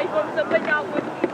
Ai, vamos apanhar o aqui.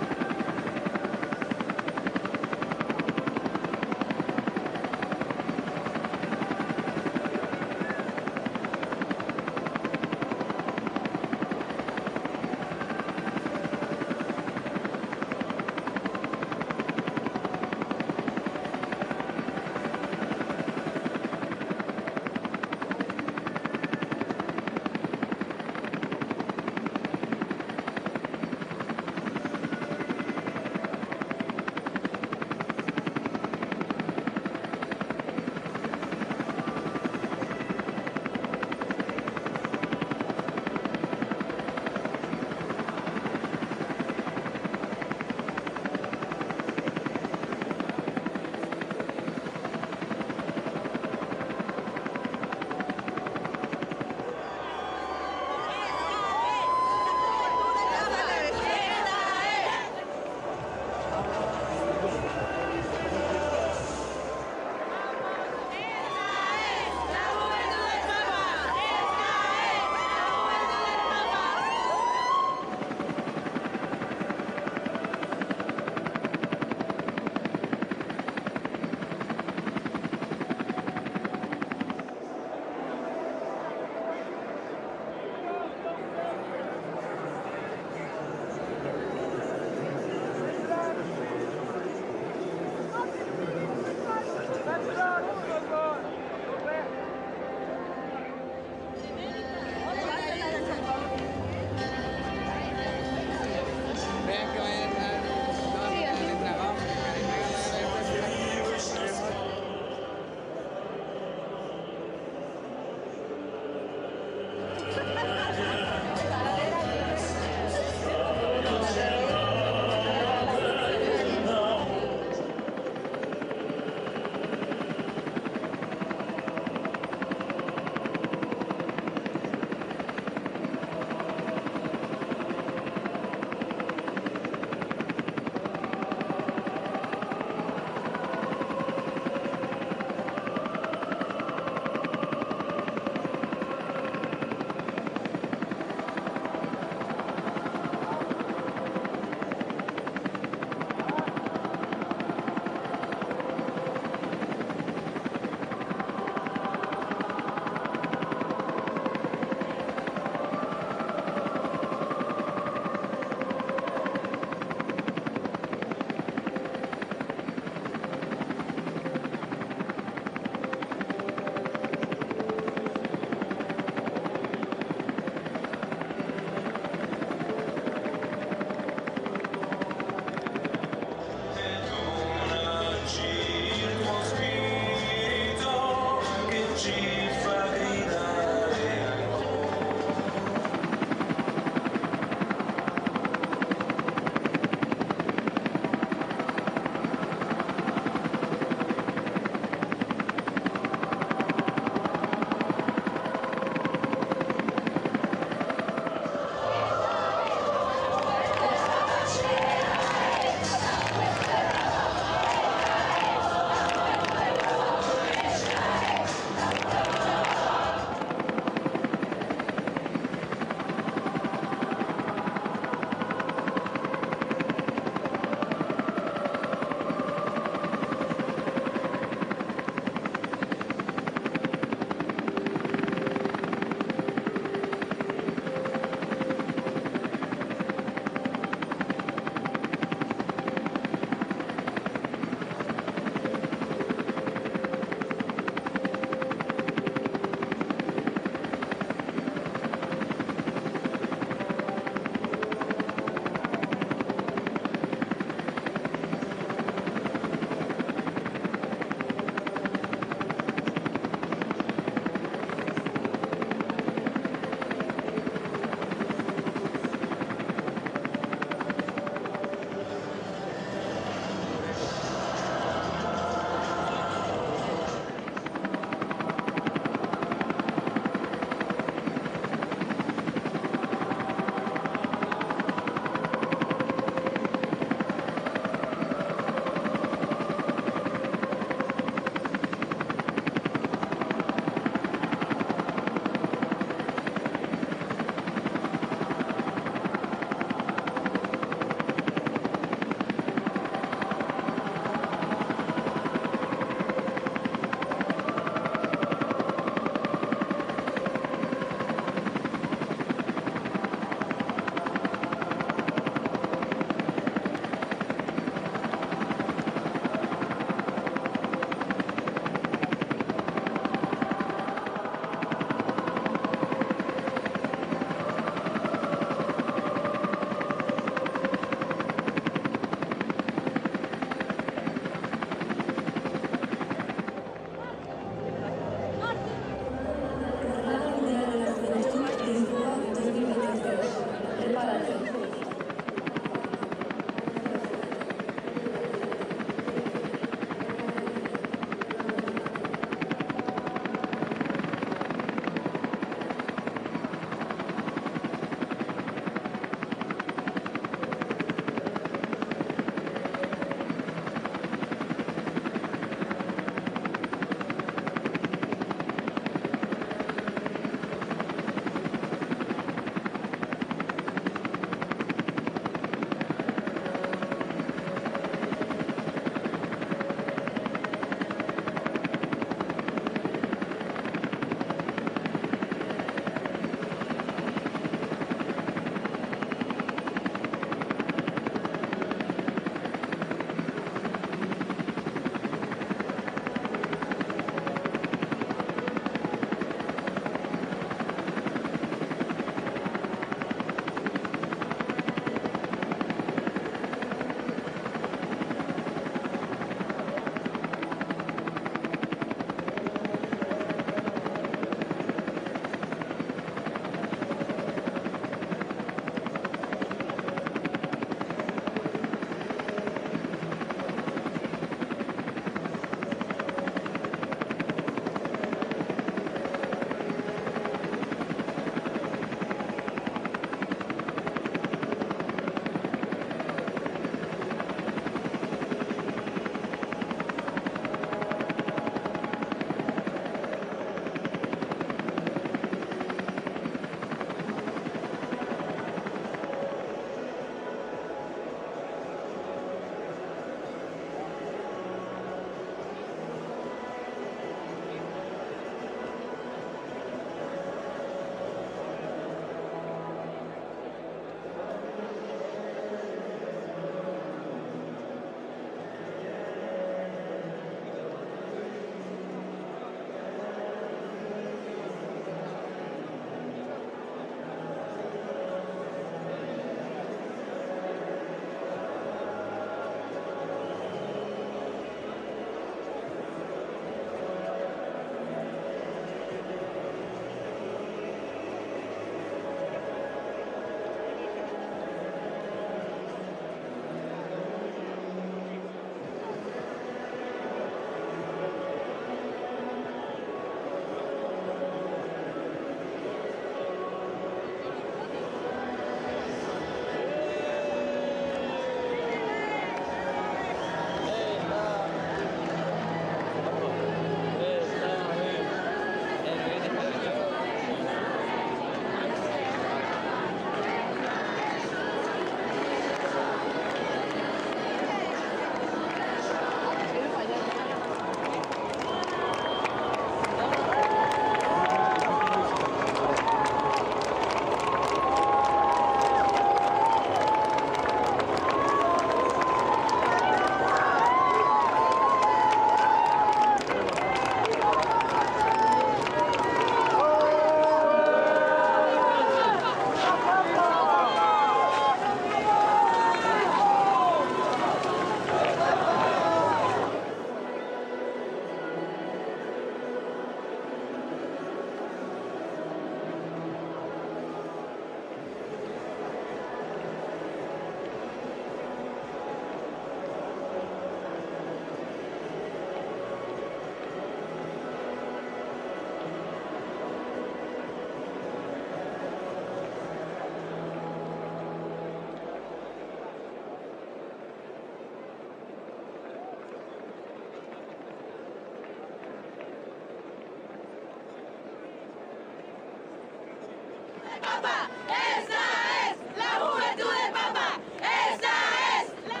Papa! ¡Esa es la juventud del Papa! ¡Esa es la...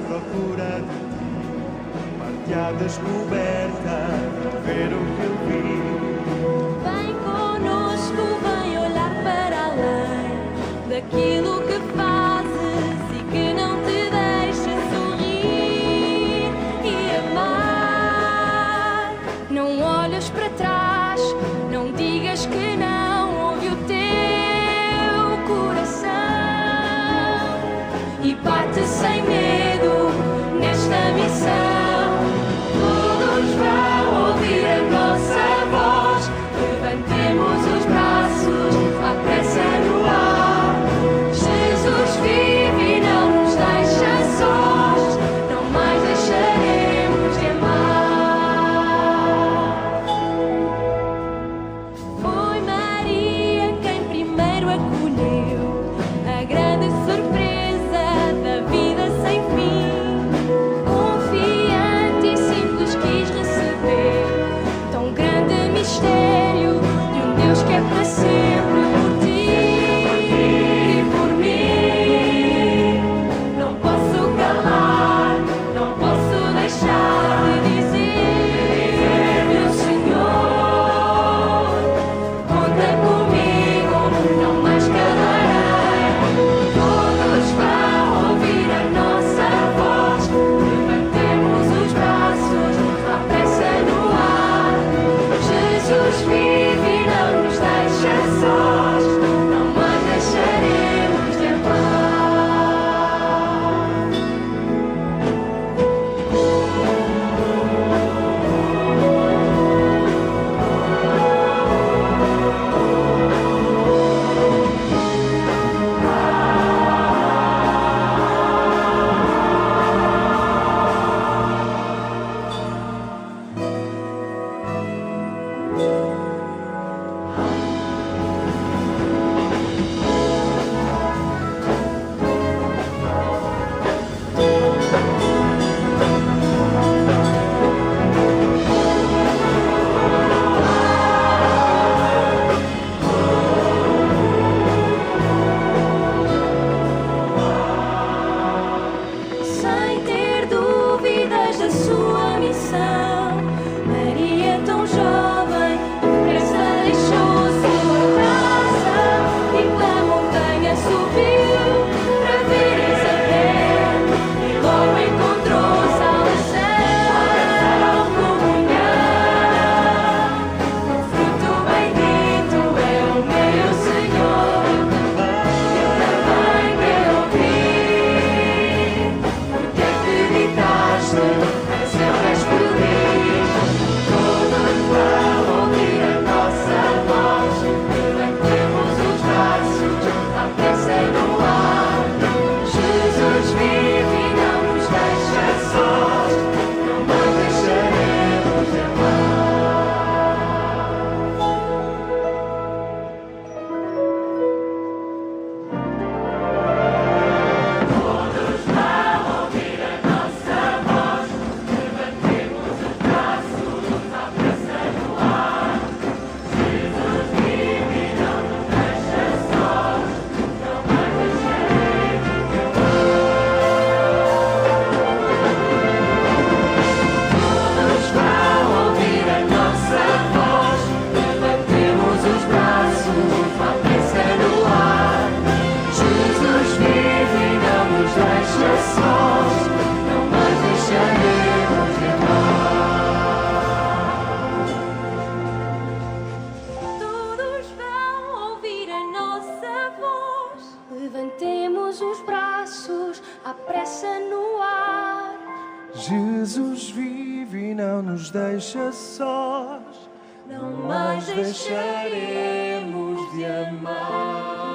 procura de ti, parte à descoberta, ver o que eu vi. Vem conosco, vem olhar para além daquilo que fazes e que não te deixa sorrir e amar. Não olhes para trás, não digas que não, ouve o teu coração e bate sem medo nesta missão. Todos vão ouvir a nossa voz, levantemos os braços, à pressa no ar. Jesus vive e não nos deixa sós, não mais deixaremos de amar. Foi Maria quem primeiro acolheu a grande surpresa da vida sem fim. Confiante e simples quis receber tão grande mistério de um Deus que é para sempre por ti e por mim. Não posso calar, não posso deixar de dizer, meu Senhor, conta comigo, não mais calarei. Todos vão ouvir a nossa voz, levantemos os braços, à pressa no ar. Jesus vive e não nos deixa sós, não mais deixaremos de amar. Sem ter dúvidas da sua missão, Maria tão jovem, depressa deixou sua casa e pela montanha subiu para ver Isabel e logo encontrou salvação, comunhão. O fruto bendito é o meu Senhor, eu também quero ouvir. Porque acreditaste, és feliz. Todos vão ouvir a nossa voz, levantemos os braços, à pressa no ar. Jesus vive e não nos deixa sós, não mais deixaremos de Todos vão ouvir a nossa voz, levantemos os braços, à pressa no ar. Jesus vive e não nos deixa sós, não mais deixaremos de amar. Todos vão ouvir a nossa voz, levantemos os braços, à pressa no ar. Jesus vive e não nos deixa sós, Não mais deixaremos de amar.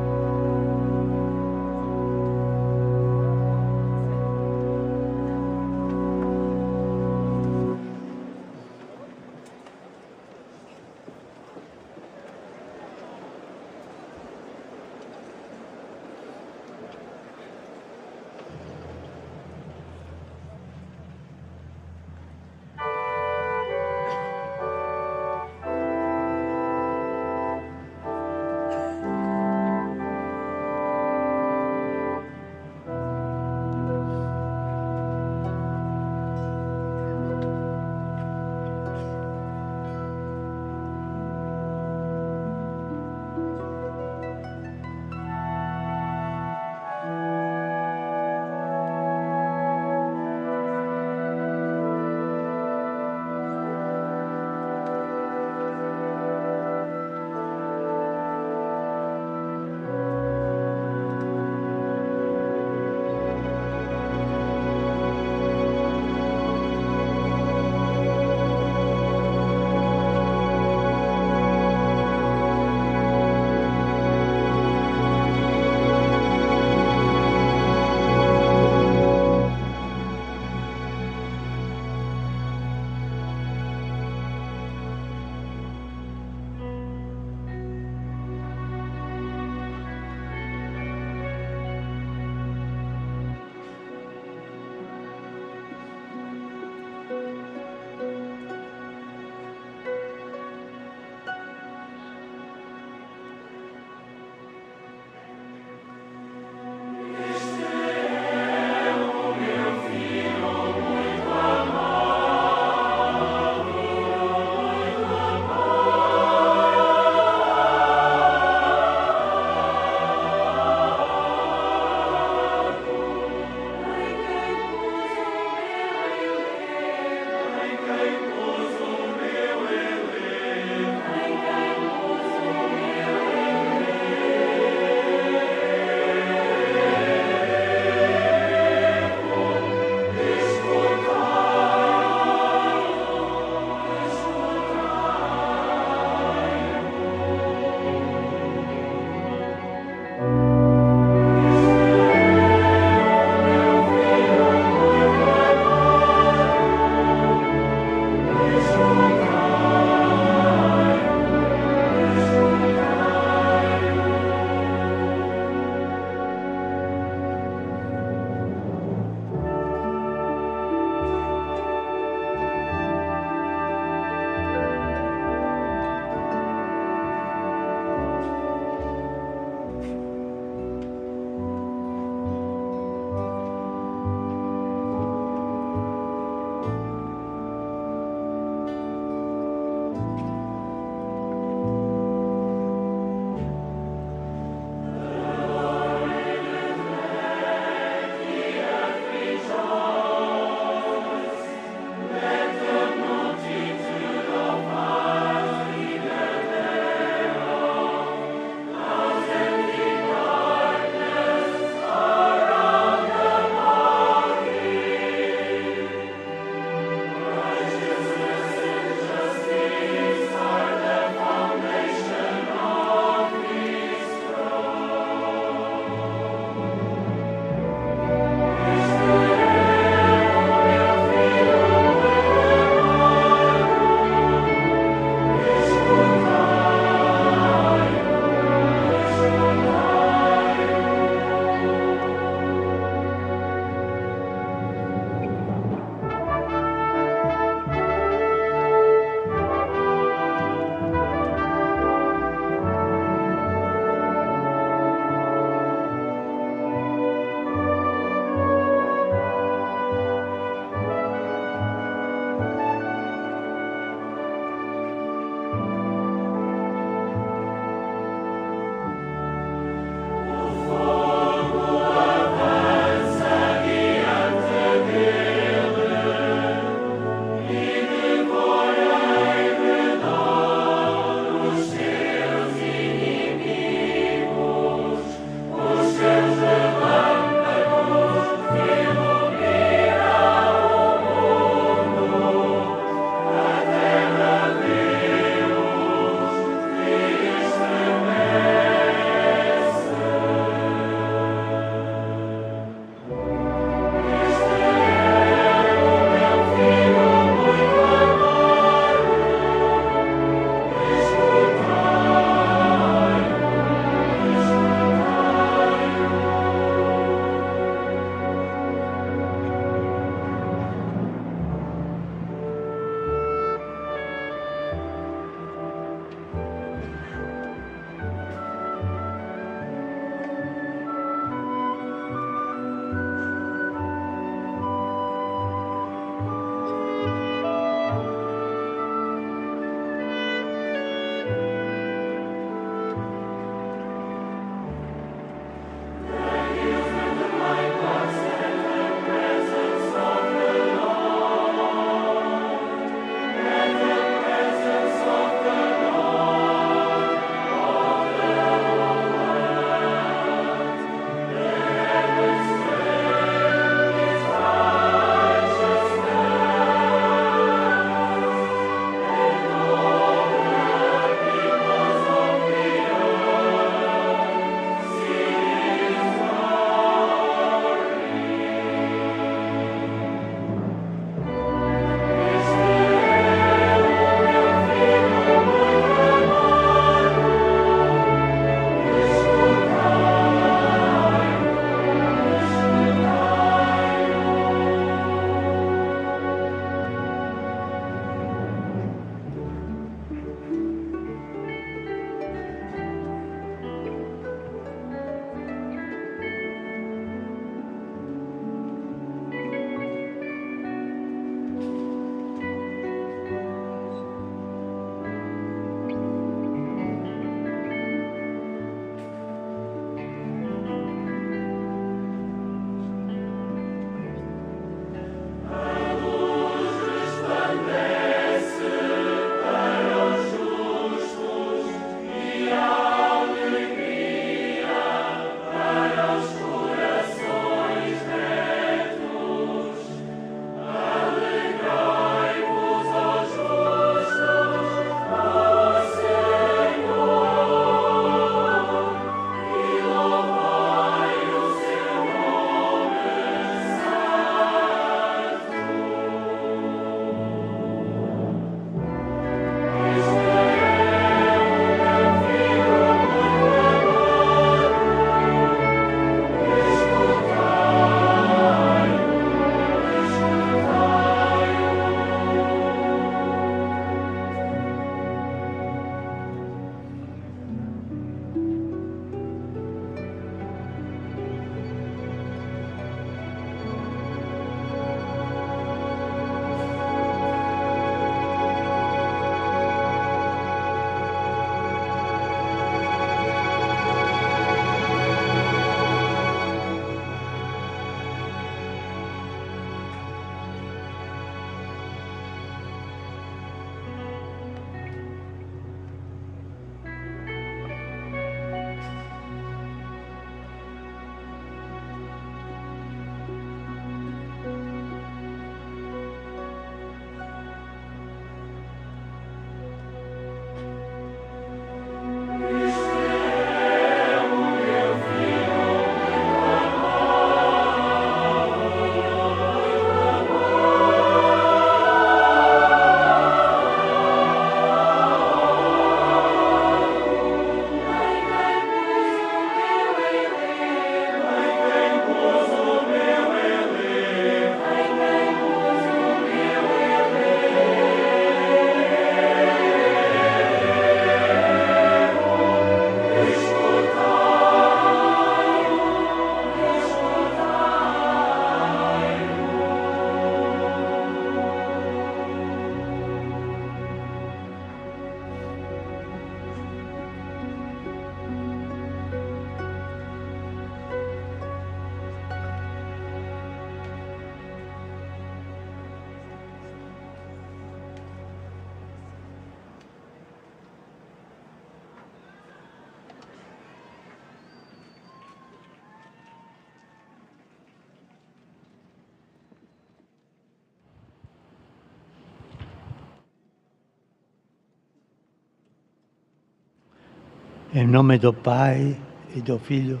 Em nome do Pai, e do Filho,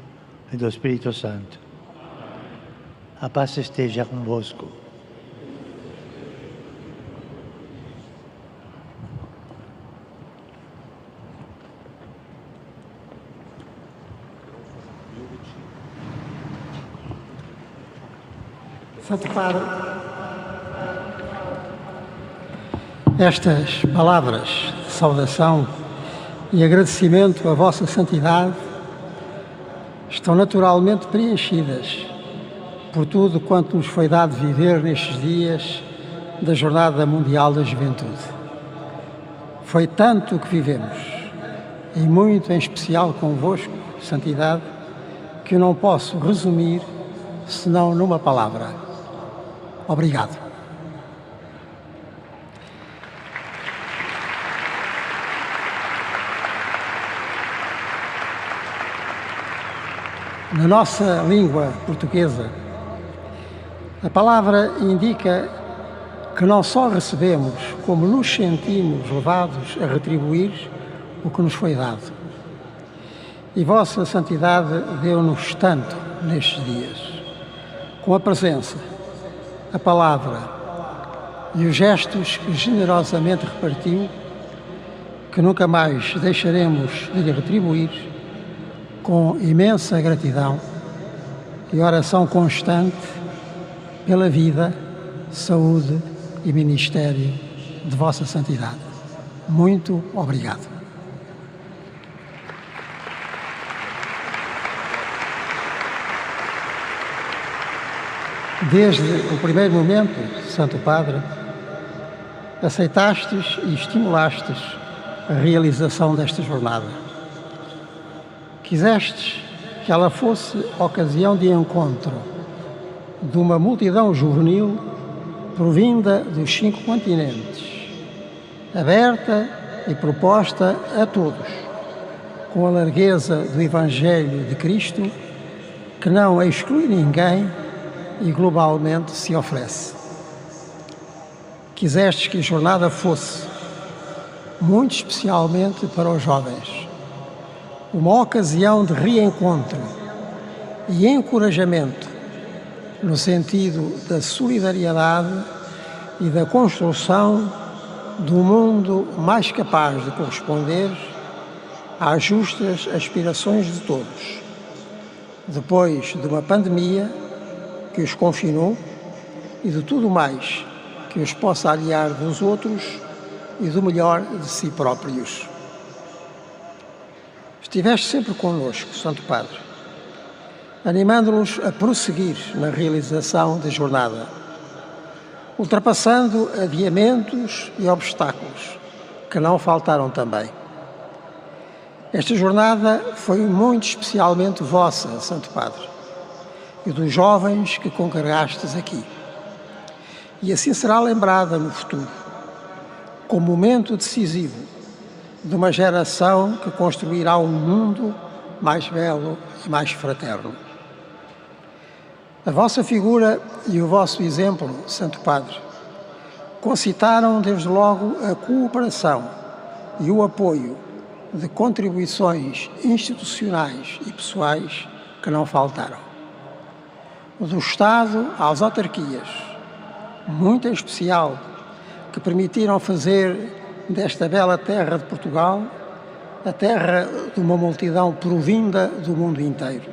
e do Espírito Santo. A paz esteja convosco. Santo Padre, estas palavras de saudação e agradecimento à vossa santidade estão naturalmente preenchidas por tudo quanto nos foi dado viver nestes dias da Jornada Mundial da Juventude. Foi tanto o que vivemos, e muito em especial convosco, santidade, que eu não posso resumir senão numa palavra. Obrigado. Na nossa língua portuguesa, a palavra indica que não só recebemos, como nos sentimos levados a retribuir o que nos foi dado. E vossa santidade deu-nos tanto nestes dias, com a presença, a palavra e os gestos que generosamente repartiu, que nunca mais deixaremos de lhe retribuir com imensa gratidão e oração constante pela vida, saúde e ministério de vossa santidade. Muito obrigado. Desde o primeiro momento, Santo Padre, aceitastes e estimulastes a realização desta jornada. Quisestes que ela fosse ocasião de encontro de uma multidão juvenil provinda dos 5 continentes, aberta e proposta a todos, com a largueza do Evangelho de Cristo, que não exclui ninguém e globalmente se oferece. Quisestes que a jornada fosse, muito especialmente para os jovens, uma ocasião de reencontro e encorajamento no sentido da solidariedade e da construção de um mundo mais capaz de corresponder às justas aspirações de todos, depois de uma pandemia que os confinou e de tudo mais que os possa aliar dos outros e do melhor de si próprios. Estiveste sempre connosco, Santo Padre, animando-nos a prosseguir na realização da jornada, ultrapassando adiamentos e obstáculos, que não faltaram também. Esta jornada foi muito especialmente vossa, Santo Padre, e dos jovens que congregastes aqui. E assim será lembrada no futuro, como momento decisivo de uma geração que construirá um mundo mais belo e mais fraterno. A vossa figura e o vosso exemplo, Santo Padre, concitaram desde logo a cooperação e o apoio de contribuições institucionais e pessoais que não faltaram. Do Estado às autarquias, muito em especial, que permitiram fazer desta bela terra de Portugal a terra de uma multidão provinda do mundo inteiro.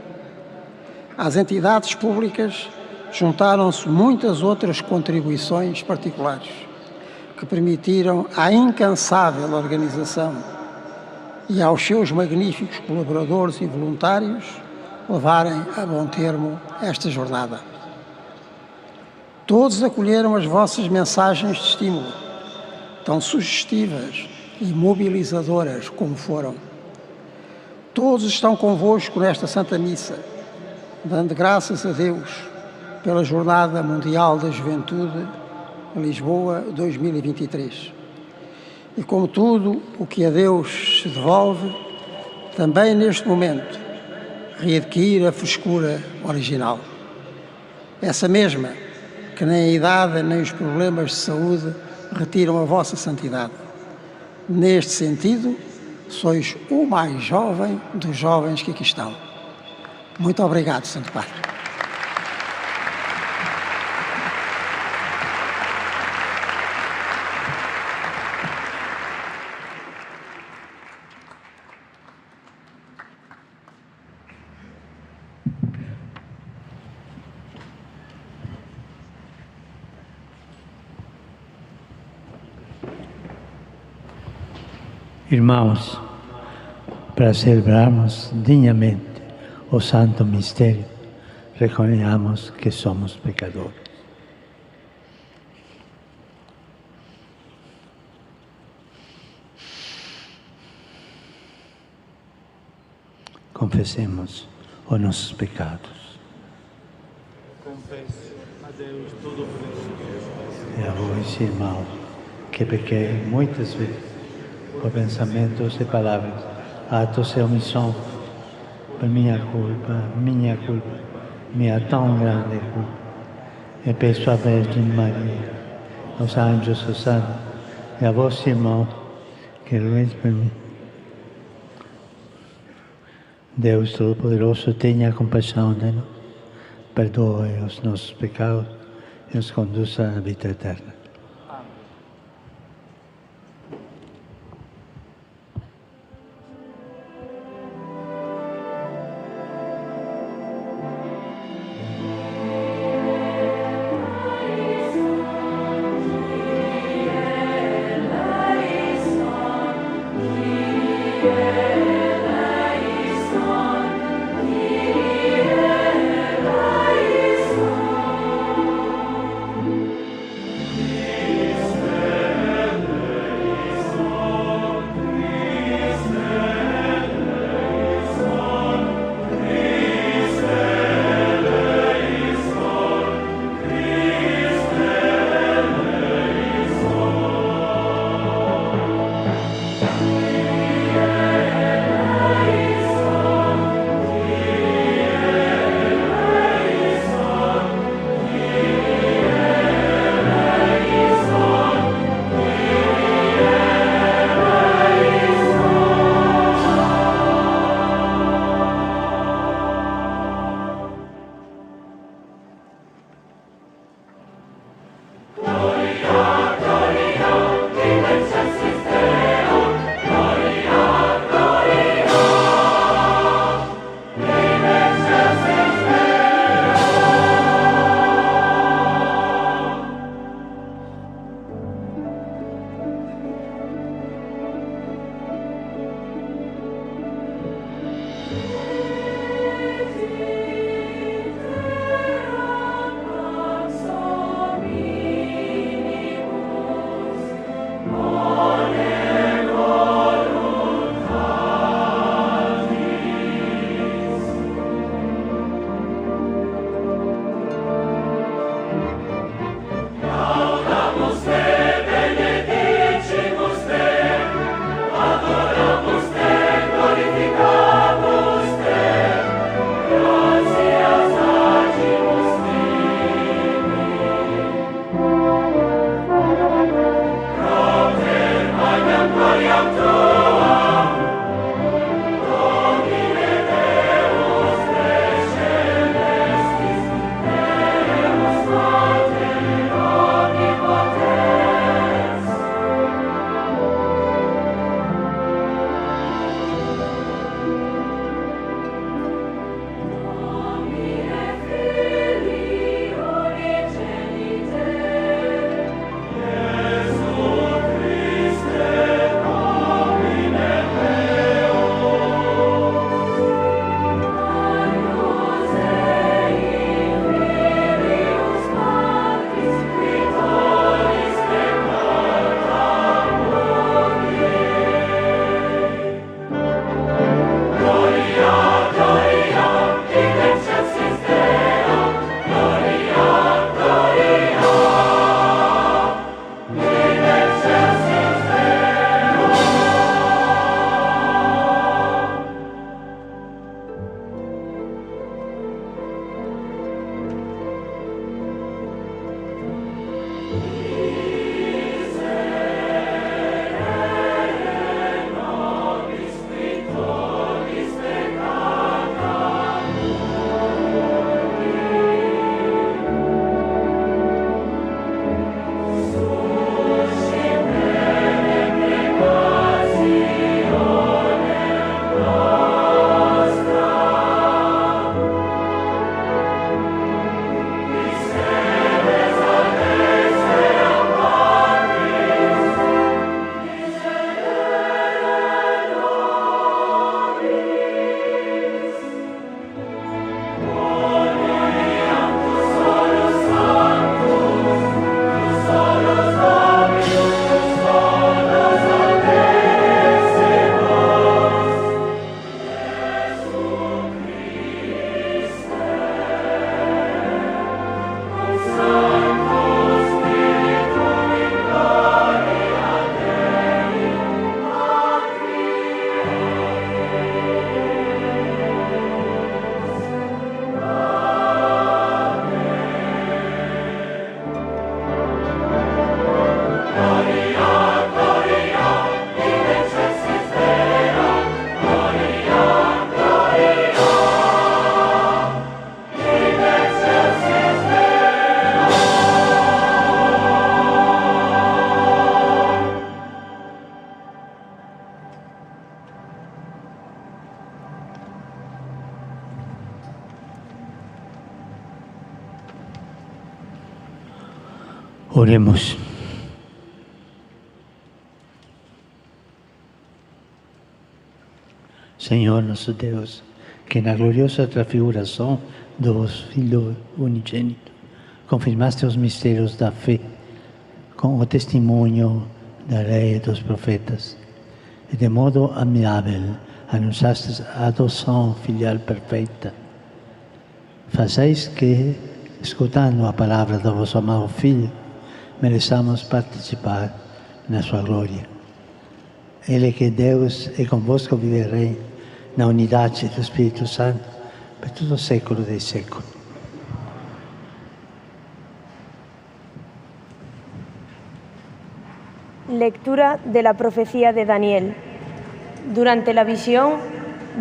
Às entidades públicas juntaram-se muitas outras contribuições particulares que permitiram à incansável organização e aos seus magníficos colaboradores e voluntários levarem a bom termo esta jornada. Todos acolheram as vossas mensagens de estímulo, tão sugestivas e mobilizadoras como foram. Todos estão convosco nesta Santa Missa, dando graças a Deus pela Jornada Mundial da Juventude Lisboa 2023. E como tudo o que a Deus se devolve, também neste momento readquirir a frescura original. Essa mesma que nem a idade nem os problemas de saúde retiram a vossa santidade. Neste sentido, sois o mais jovem dos jovens que aqui estão. Muito obrigado, Santo Padre. Irmãos, para celebrarmos dignamente o Santo Mistério, reconheçamos que somos pecadores. Confessemos os nossos pecados. Confesso a Deus Todo-Poderoso E a vós, irmãos, que pequei muitas vezes, por pensamentos e palavras, atos e omissão, por minha culpa, minha tão grande culpa. E peço à Virgem Maria, aos anjos, aos santos, e a vós, irmãos, que rogueis por mim. Deus Todo-Poderoso, tenha compaixão de nós, perdoe os nossos pecados e nos conduza à vida eterna. Oremos. Senhor nosso Deus, que na gloriosa transfiguração do vosso Filho unigênito, confirmaste os mistérios da fé com o testemunho da lei e dos profetas, e de modo admirável anunciastes a adoção filial perfeita. Fazeis que, escutando a palavra do vosso amado Filho, mereçamos participar na sua glória. Ele que é Deus e convosco vive e reina na unidade do Espírito Santo por todo o século dei séculos. Lectura de la profecía de Daniel. Durante la visión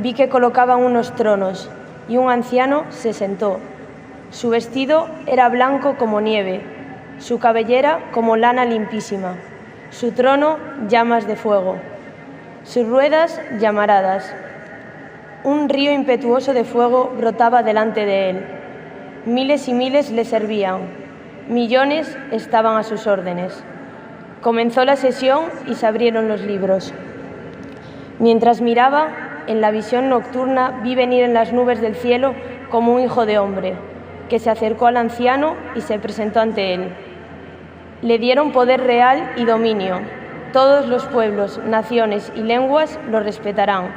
vi que colocaban unos tronos y un anciano se sentó. Su vestido era blanco como nieve, su cabellera como lana limpísima, su trono llamas de fuego, sus ruedas llamaradas. Un río impetuoso de fuego brotaba delante de él. Miles y miles le servían, millones estaban a sus órdenes. Comenzó la sesión y se abrieron los libros. Mientras miraba, en la visión nocturna vi venir en las nubes del cielo como un hijo de hombre, que se acercó al anciano y se presentó ante él. Le dieron poder real y dominio. Todos los pueblos, naciones y lenguas lo respetarán.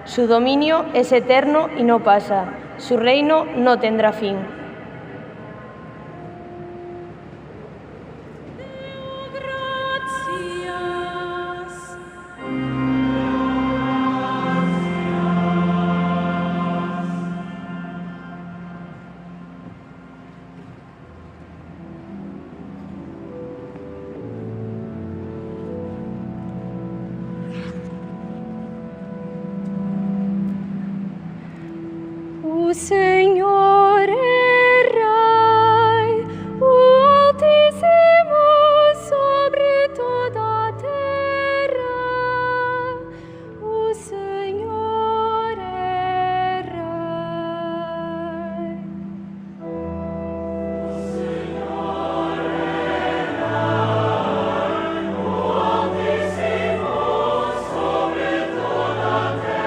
Su dominio es eterno y no pasa. Su reino no tendrá fin. O Senhor é Rei, o Altíssimo sobre toda a terra. O Senhor é Rei. O Senhor é Rei, o Altíssimo sobre toda a terra.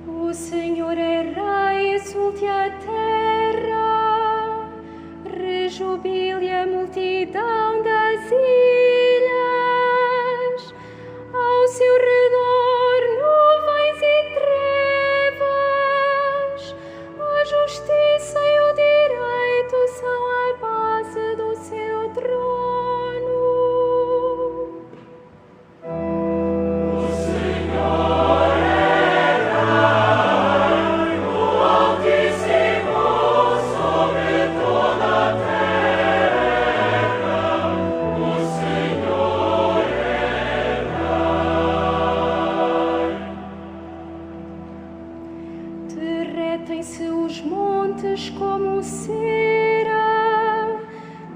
O Senhor é Rei, exulte a terra, rejubile a multidão das ilhas, ao seu redor nuvens e trevas, a justiça e o direito são a base do seu trono. Derretem-se os montes como cera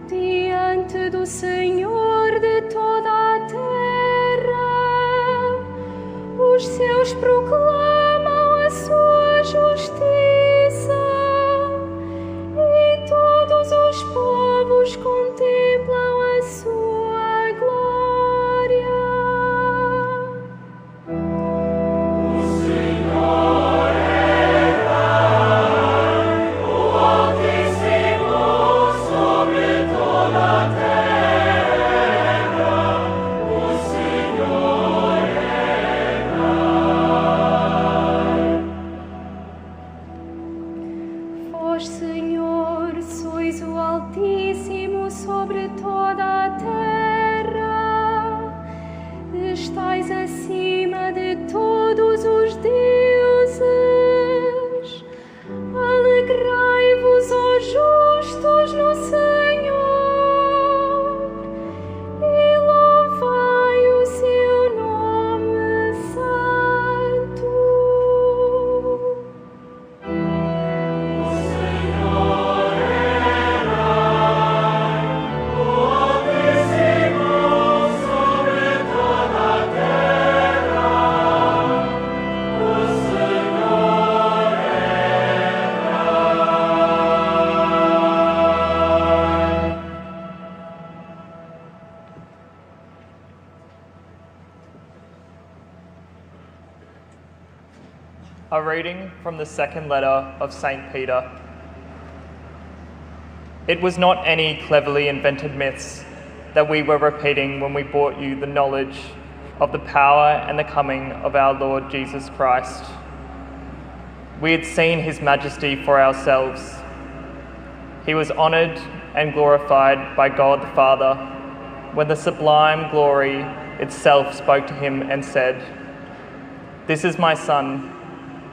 diante do Senhor de toda a terra. Os céus proclamam a sua justiça e todos os povos contemplam a sua glória. O Senhor Vós, Senhor, sois o Altíssimo sobre toda a terra. Estais acima de todos os deuses. Alegrai-vos, ó justos, no Senhor, e louvai o seu nome santo. reading from the second letter of St. Peter. It was not any cleverly invented myths that we were repeating when we brought you the knowledge of the power and the coming of our Lord Jesus Christ. We had seen his majesty for ourselves. He was honoured and glorified by God the Father when the sublime glory itself spoke to him and said, "This is my Son,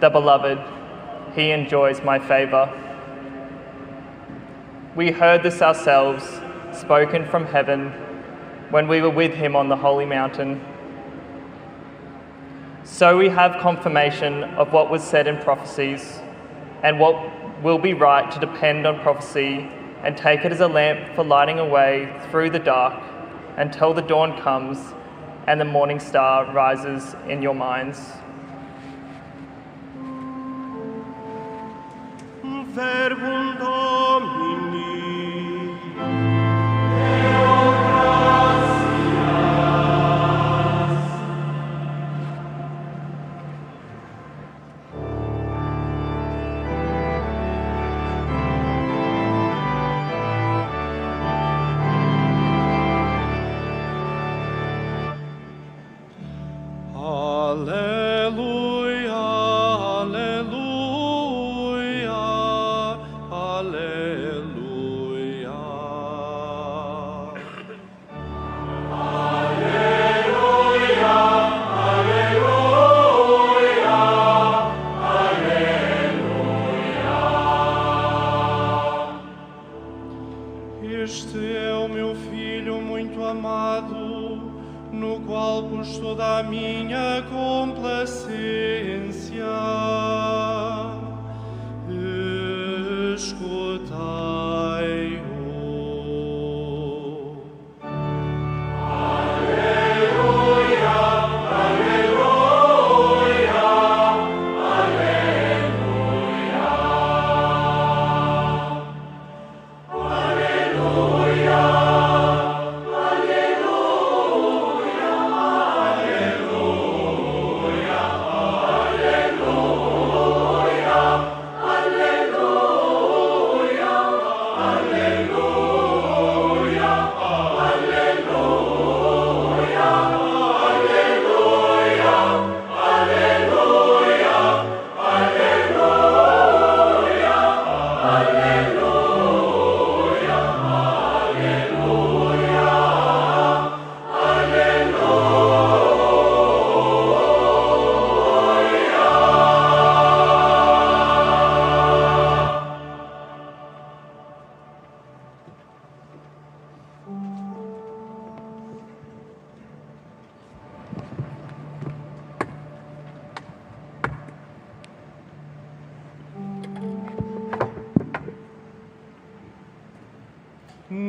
the beloved. He enjoys my favour." We heard this ourselves, spoken from heaven, when we were with him on the holy mountain. So we have confirmation of what was said in prophecies, and what will be right to depend on prophecy and take it as a lamp for lighting a way through the dark until the dawn comes and the morning star rises in your minds. Verbum Domini. Alleluia, alleluia, alleluia. Alleluia, alleluia, alleluia. Este é o meu filho muito amado, no qual pus toda a minha complacência. Escutai-o. Aleluia, aleluia, aleluia. Aleluia.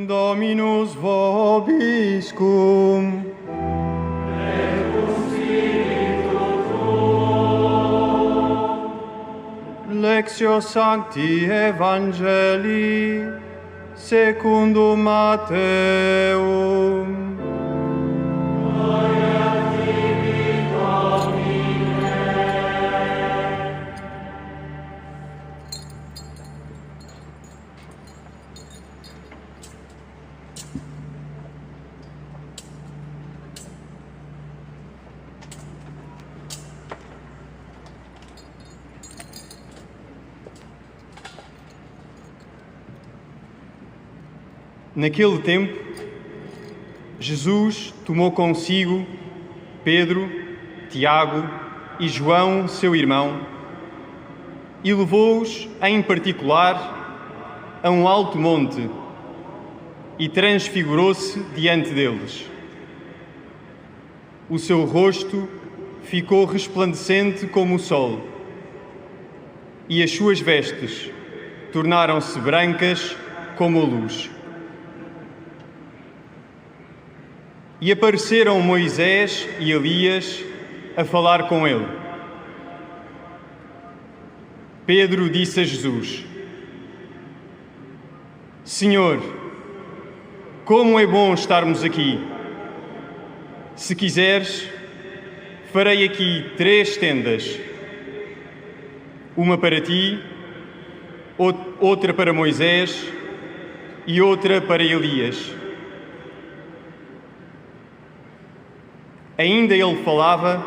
Dominus vobiscum. Et cum spiritu tuo. Lectio Sancti Evangelii secundum Matteum. Naquele tempo, Jesus tomou consigo Pedro, Tiago e João, seu irmão, e levou-os, em particular, a um alto monte e transfigurou-se diante deles. O seu rosto ficou resplandecente como o sol, e as suas vestes tornaram-se brancas como a luz. E apareceram Moisés e Elias a falar com ele. Pedro disse a Jesus: Senhor, como é bom estarmos aqui. Se quiseres, farei aqui 3 tendas: uma para ti, outra para Moisés e outra para Elias. Ainda ele falava,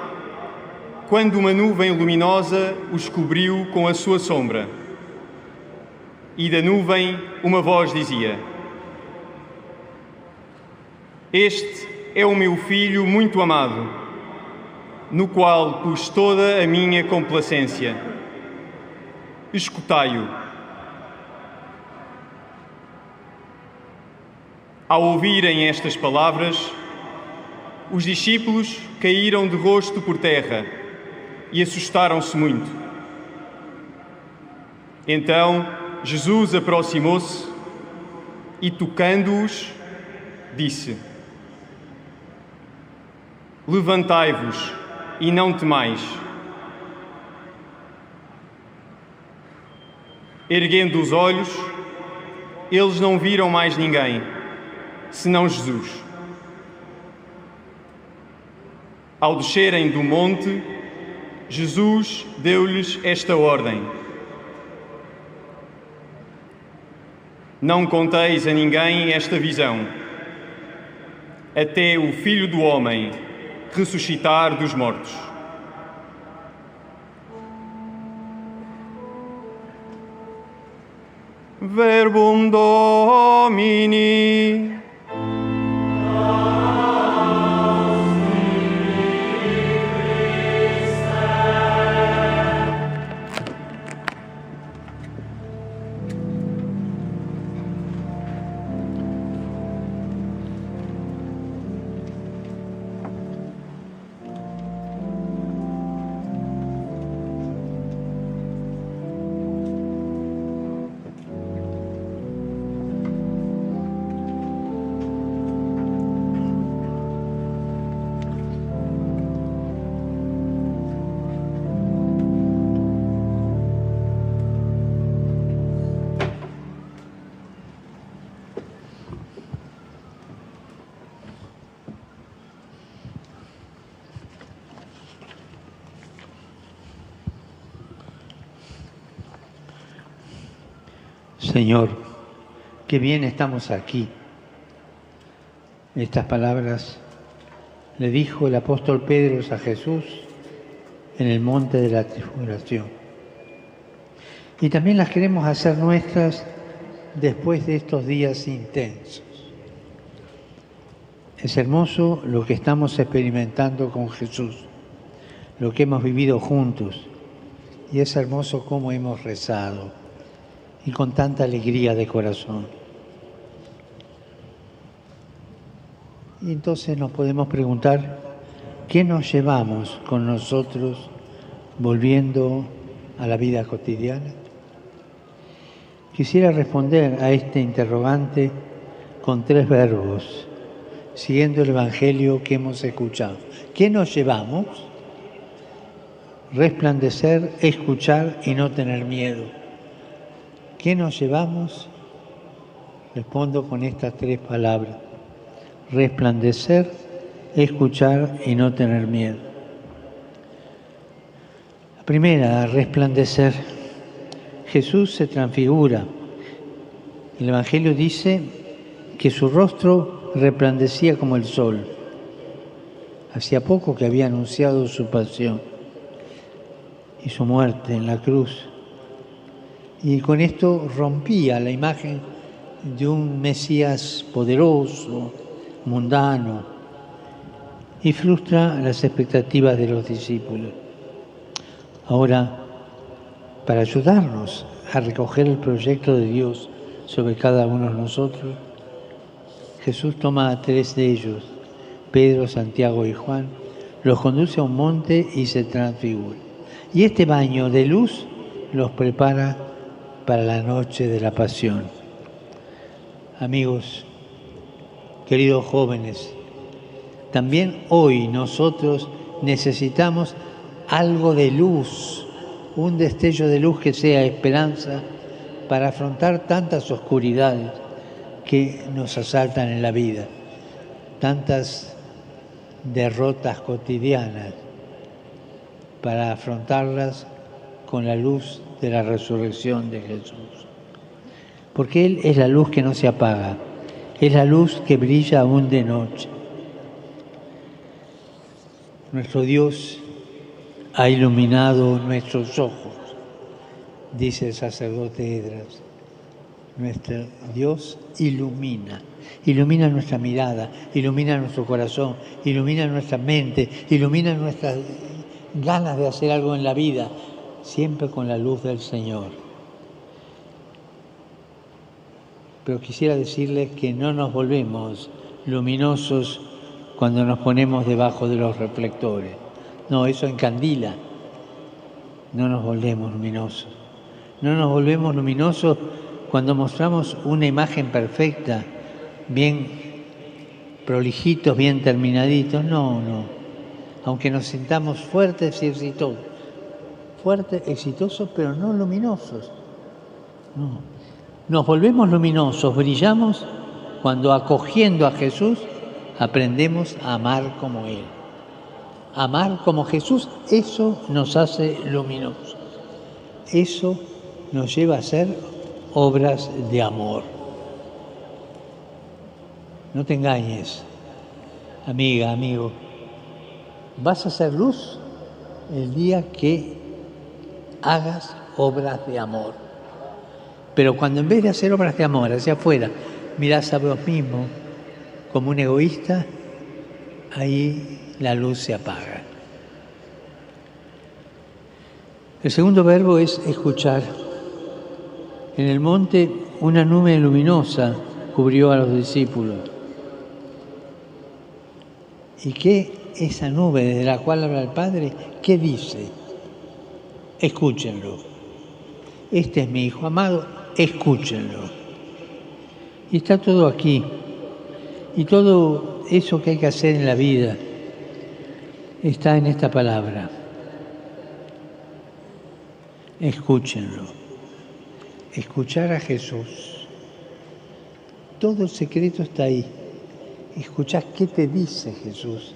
quando uma nuvem luminosa os cobriu com a sua sombra. E da nuvem uma voz dizia: Este é o meu filho muito amado, no qual pus toda a minha complacência. Escutai-o. Ao ouvirem estas palavras, os discípulos caíram de rosto por terra e assustaram-se muito. Então Jesus aproximou-se e, tocando-os, disse: Levantai-vos e não temais. Erguendo os olhos, eles não viram mais ninguém, senão Jesus. Ao descerem do monte, Jesus deu-lhes esta ordem: Não conteis a ninguém esta visão, até o Filho do Homem ressuscitar dos mortos. Verbum Domini. Señor, qué bien estamos aquí. Estas palabras le dijo el apóstol Pedro a Jesús en el monte de la Transfiguración. Y también las queremos hacer nuestras después de estos días intensos. Es hermoso lo que estamos experimentando con Jesús, lo que hemos vivido juntos, y es hermoso cómo hemos rezado y con tanta alegría de corazón. Y entonces nos podemos preguntar, ¿qué nos llevamos con nosotros volviendo a la vida cotidiana? Quisiera responder a este interrogante con 3 verbos, siguiendo el Evangelio que hemos escuchado. ¿Qué nos llevamos? Resplandecer, escuchar y no tener miedo. ¿Qué nos llevamos? Respondo con estas 3 palabras: resplandecer, escuchar y no tener miedo. La primera, resplandecer. Jesús se transfigura. El Evangelio dice que su rostro resplandecía como el sol. Hacía poco que había anunciado su pasión y su muerte en la cruz. Y con esto rompía la imagen de un Mesías poderoso, mundano, y frustra las expectativas de los discípulos. Ahora, para ayudarnos a recoger el proyecto de Dios sobre cada uno de nosotros, Jesús toma a 3 de ellos, Pedro, Santiago y Juan, los conduce a un monte y se transfigura. Y este baño de luz los prepara para la noche de la pasión. Amigos, queridos jóvenes, también hoy nosotros necesitamos algo de luz, un destello de luz que sea esperanza para afrontar tantas oscuridades que nos asaltan en la vida, tantas derrotas cotidianas, para afrontarlas con la luz de la resurrección de Jesús. Porque Él es la luz que no se apaga, es la luz que brilla aún de noche. Nuestro Dios ha iluminado nuestros ojos, dice el sacerdote Esdras. Nuestro Dios ilumina nuestra mirada, ilumina nuestro corazón, ilumina nuestra mente, ilumina nuestras ganas de hacer algo en la vida, siempre con la luz del Señor. Pero quisiera decirles que no nos volvemos luminosos cuando nos ponemos debajo de los reflectores. No, eso encandila. No nos volvemos luminosos. No nos volvemos luminosos cuando mostramos una imagen perfecta, bien prolijitos, bien terminaditos. No. Aunque nos sintamos fuertes y exitosos. Fuertes, exitosos, pero no luminosos. No. Nos volvemos luminosos, brillamos cuando acogiendo a Jesús aprendemos a amar como Él. Amar como Jesús, eso nos hace luminosos. Eso nos lleva a hacer obras de amor. No te engañes, amiga, amigo. Vas a hacer luz el día que hagas obras de amor. Pero cuando en vez de hacer obras de amor hacia afuera, mirás a vos mismo como un egoísta, ahí la luz se apaga. El segundo verbo es escuchar. En el monte una nube luminosa cubrió a los discípulos. ¿Y qué esa nube desde la cual habla el Padre? ¿Qué dice? Escúchenlo. Este es mi Hijo amado, escúchenlo. Y está todo aquí. Y todo eso que hay que hacer en la vida está en esta palabra. Escúchenlo. Escuchar a Jesús. Todo el secreto está ahí. Escuchar qué te dice Jesús.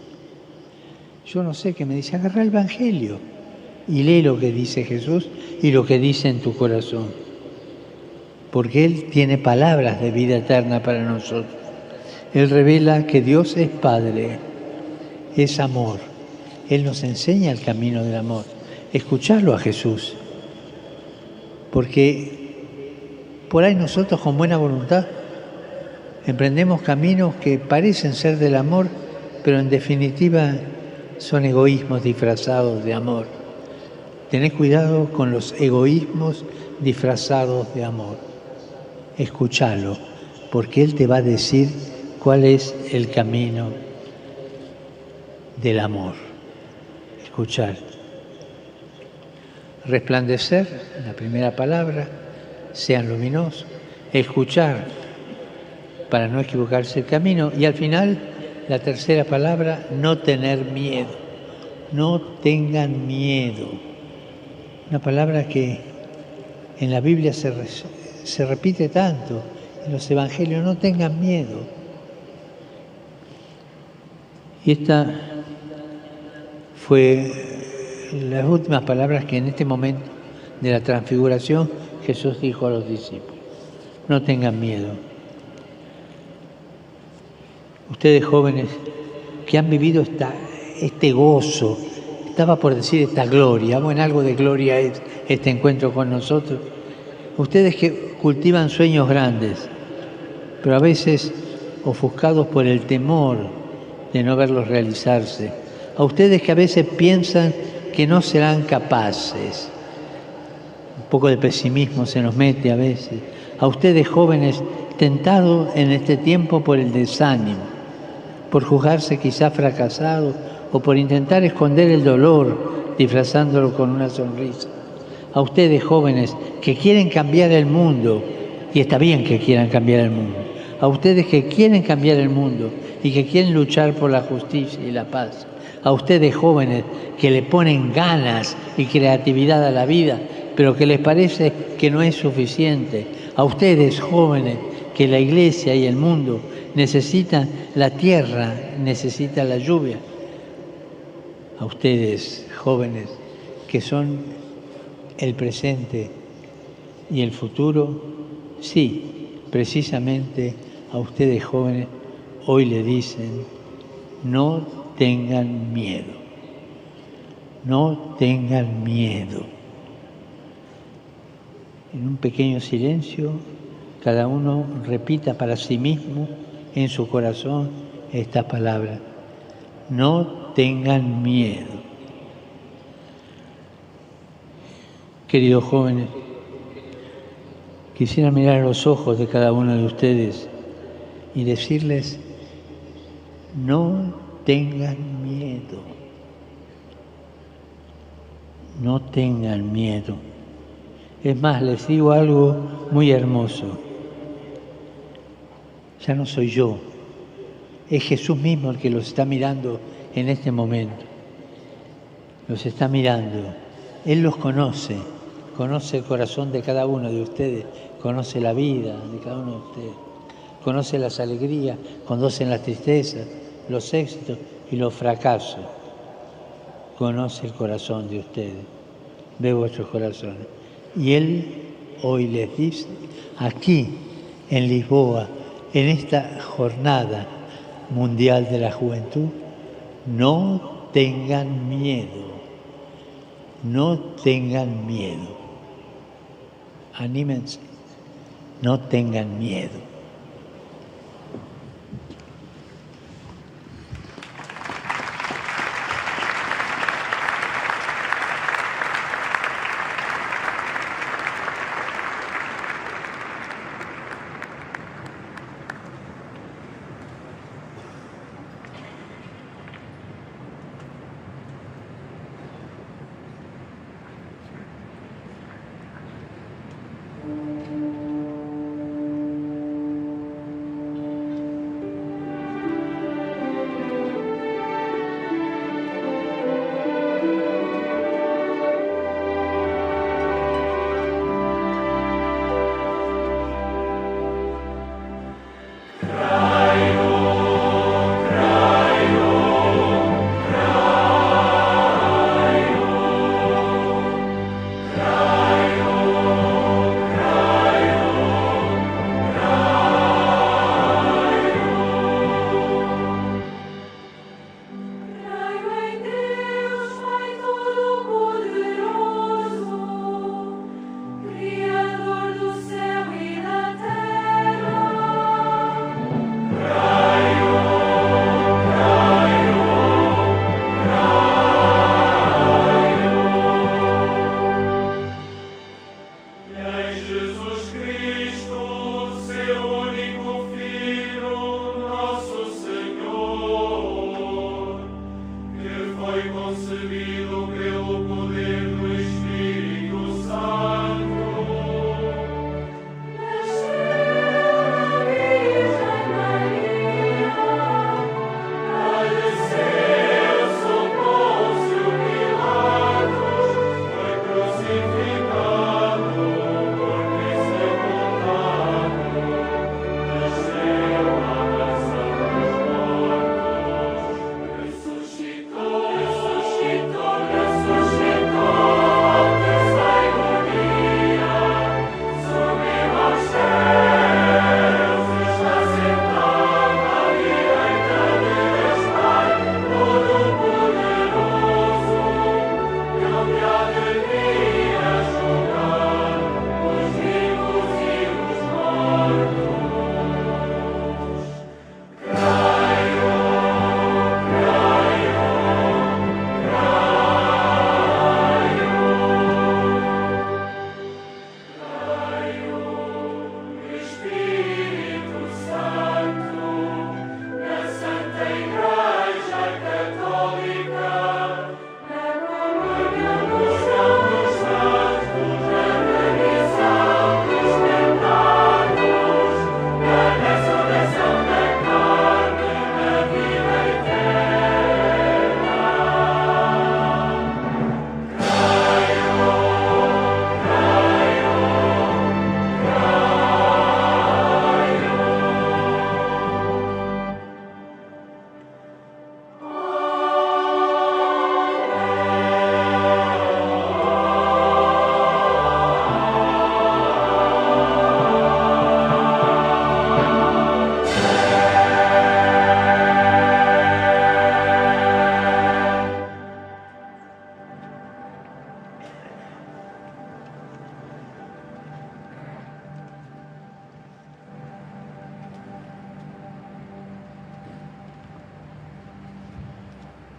Yo no sé qué me dice, agarra el Evangelio y lee lo que dice Jesús y lo que dice en tu corazón. Porque Él tiene palabras de vida eterna para nosotros. Él revela que Dios es Padre, es amor. Él nos enseña el camino del amor. Escucharlo a Jesús. Porque por ahí nosotros con buena voluntad emprendemos caminos que parecen ser del amor, pero en definitiva son egoísmos disfrazados de amor. Tened cuidado con los egoísmos disfrazados de amor. Escúchalo, porque Él te va a decir cuál es el camino del amor. Escuchar. Resplandecer, la primera palabra, sean luminosos. Escuchar, para no equivocarse el camino. Y al final, la tercera palabra, no tener miedo. No tengan miedo. Una palabra que en la Biblia se repite tanto, en los evangelios, no tengan miedo. Y esta fue las últimas palabras que en este momento de la transfiguración Jesús dijo a los discípulos. No tengan miedo. Ustedes jóvenes que han vivido este gozo, estaba por decir esta gloria, bueno, algo de gloria es este encuentro con nosotros. Ustedes que cultivan sueños grandes, pero a veces ofuscados por el temor de no verlos realizarse. A ustedes que a veces piensan que no serán capaces. Un poco de pesimismo se nos mete a veces. A ustedes jóvenes tentados en este tiempo por el desánimo, por juzgarse quizá fracasados o por intentar esconder el dolor disfrazándolo con una sonrisa. A ustedes jóvenes que quieren cambiar el mundo, y está bien que quieran cambiar el mundo. A ustedes que quieren cambiar el mundo y que quieren luchar por la justicia y la paz. A ustedes jóvenes que le ponen ganas y creatividad a la vida, pero que les parece que no es suficiente. A ustedes jóvenes que la iglesia y el mundo necesitan la tierra, necesitan la lluvia. A ustedes jóvenes que son el presente y el futuro, sí, precisamente a ustedes jóvenes hoy le dicen, no tengan miedo, no tengan miedo. En un pequeño silencio, cada uno repita para sí mismo en su corazón estas palabras, no tengan miedo. Queridos jóvenes, quisiera mirar a los ojos de cada uno de ustedes y decirles, no tengan miedo, no tengan miedo. Es más, les digo algo muy hermoso. Ya no soy yo, es Jesús mismo el que los está mirando en este momento. Los está mirando. Él los conoce, conoce el corazón de cada uno de ustedes, conoce la vida de cada uno de ustedes, conoce las alegrías, conoce las tristezas, los éxitos y los fracasos. Conoce el corazón de ustedes, ve vuestros corazones. Y Él hoy les dice, aquí en Lisboa, en esta jornada mundial de la juventud, no tengan miedo, no tengan miedo. Anímense, no tengan miedo.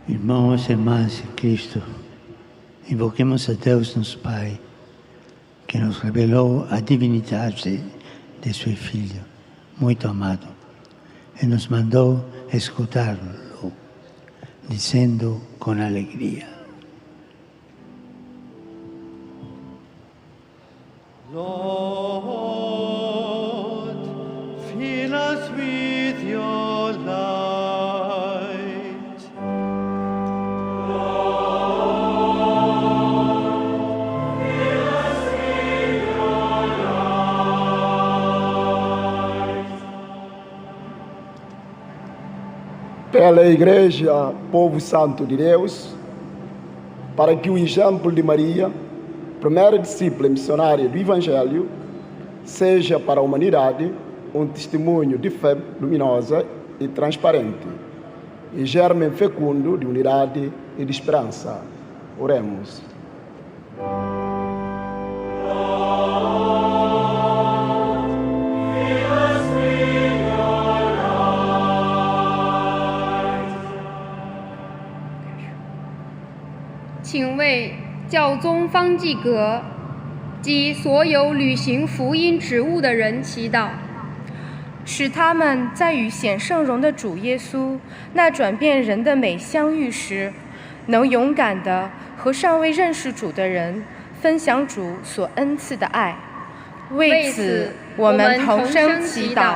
Irmãos e irmãs em Cristo, invoquemos a Deus nosso Pai, que nos revelou a divindade de seu Filho, muito amado, e nos mandou escutá-lo, dizendo com alegria: Lord, fill us with your light. Lord, fill us with your light. Pela Igreja, povo santo de Deus, para que o exemplo de Maria, primeira discípula missionária do Evangelho, seja para a humanidade um testemunho de fé luminosa e transparente, e germe fecundo de unidade e de esperança. Oremos.请为教宗方济各及所有履行福音职务的人祈祷，使他们在与显圣容的主耶稣那转变人的美相遇时，能勇敢地和尚未认识主的人分享主所恩赐的爱。为此，我们同声祈祷。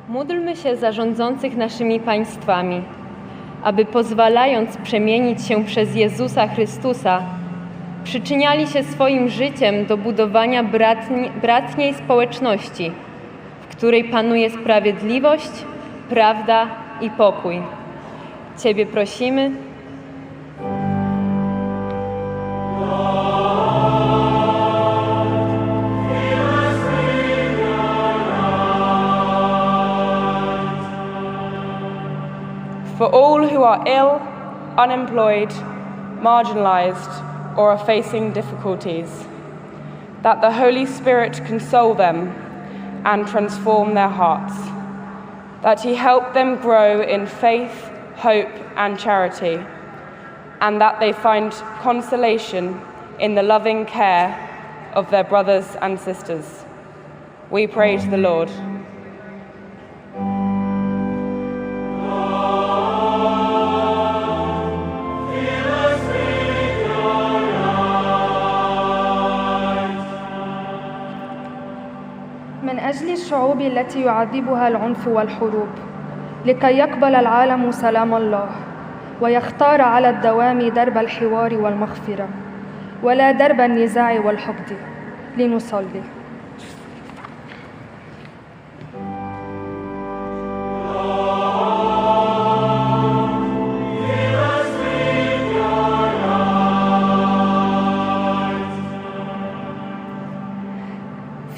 Módlmy się za rządzących naszymi państwami, aby pozwalając przemienić się przez Jezusa Chrystusa, przyczyniali się swoim życiem do budowania bratniej społeczności, w której panuje sprawiedliwość, prawda i pokój. Ciebie prosimy. For all who are ill, unemployed, marginalized, or are facing difficulties, that the Holy Spirit console them and transform their hearts, that He help them grow in faith, hope, and charity, and that they find consolation in the loving care of their brothers and sisters. We pray to the Lord. من أجل الشعوب التي يعذبها العنف والحروب، لكي يقبل العالم سلام الله ويختار على الدوام درب الحوار والمغفرة ولا درب النزاع والحقد. لنصلي.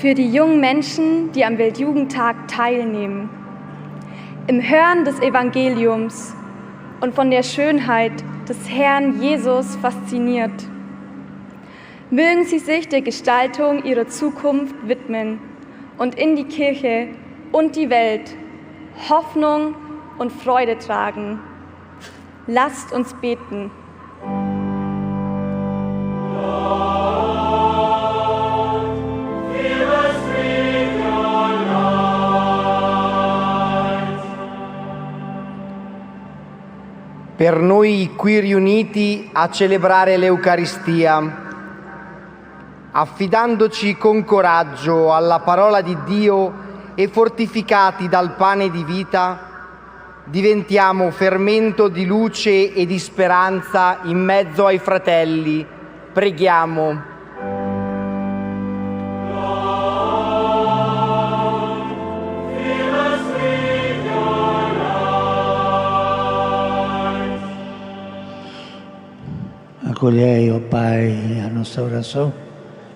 Für die jungen Menschen, die am Weltjugendtag teilnehmen, im Hören des Evangeliums und von der Schönheit des Herrn Jesus fasziniert, mögen sie sich der Gestaltung ihrer Zukunft widmen und in die Kirche und die Welt Hoffnung und Freude tragen. Lasst uns beten. Per noi qui riuniti a celebrare l'Eucaristia, affidandoci con coraggio alla parola di Dio e fortificati dal pane di vita, diventiamo fermento di luce e di speranza in mezzo ai fratelli. Preghiamo. Acolhei, ó Pai, a nossa oração,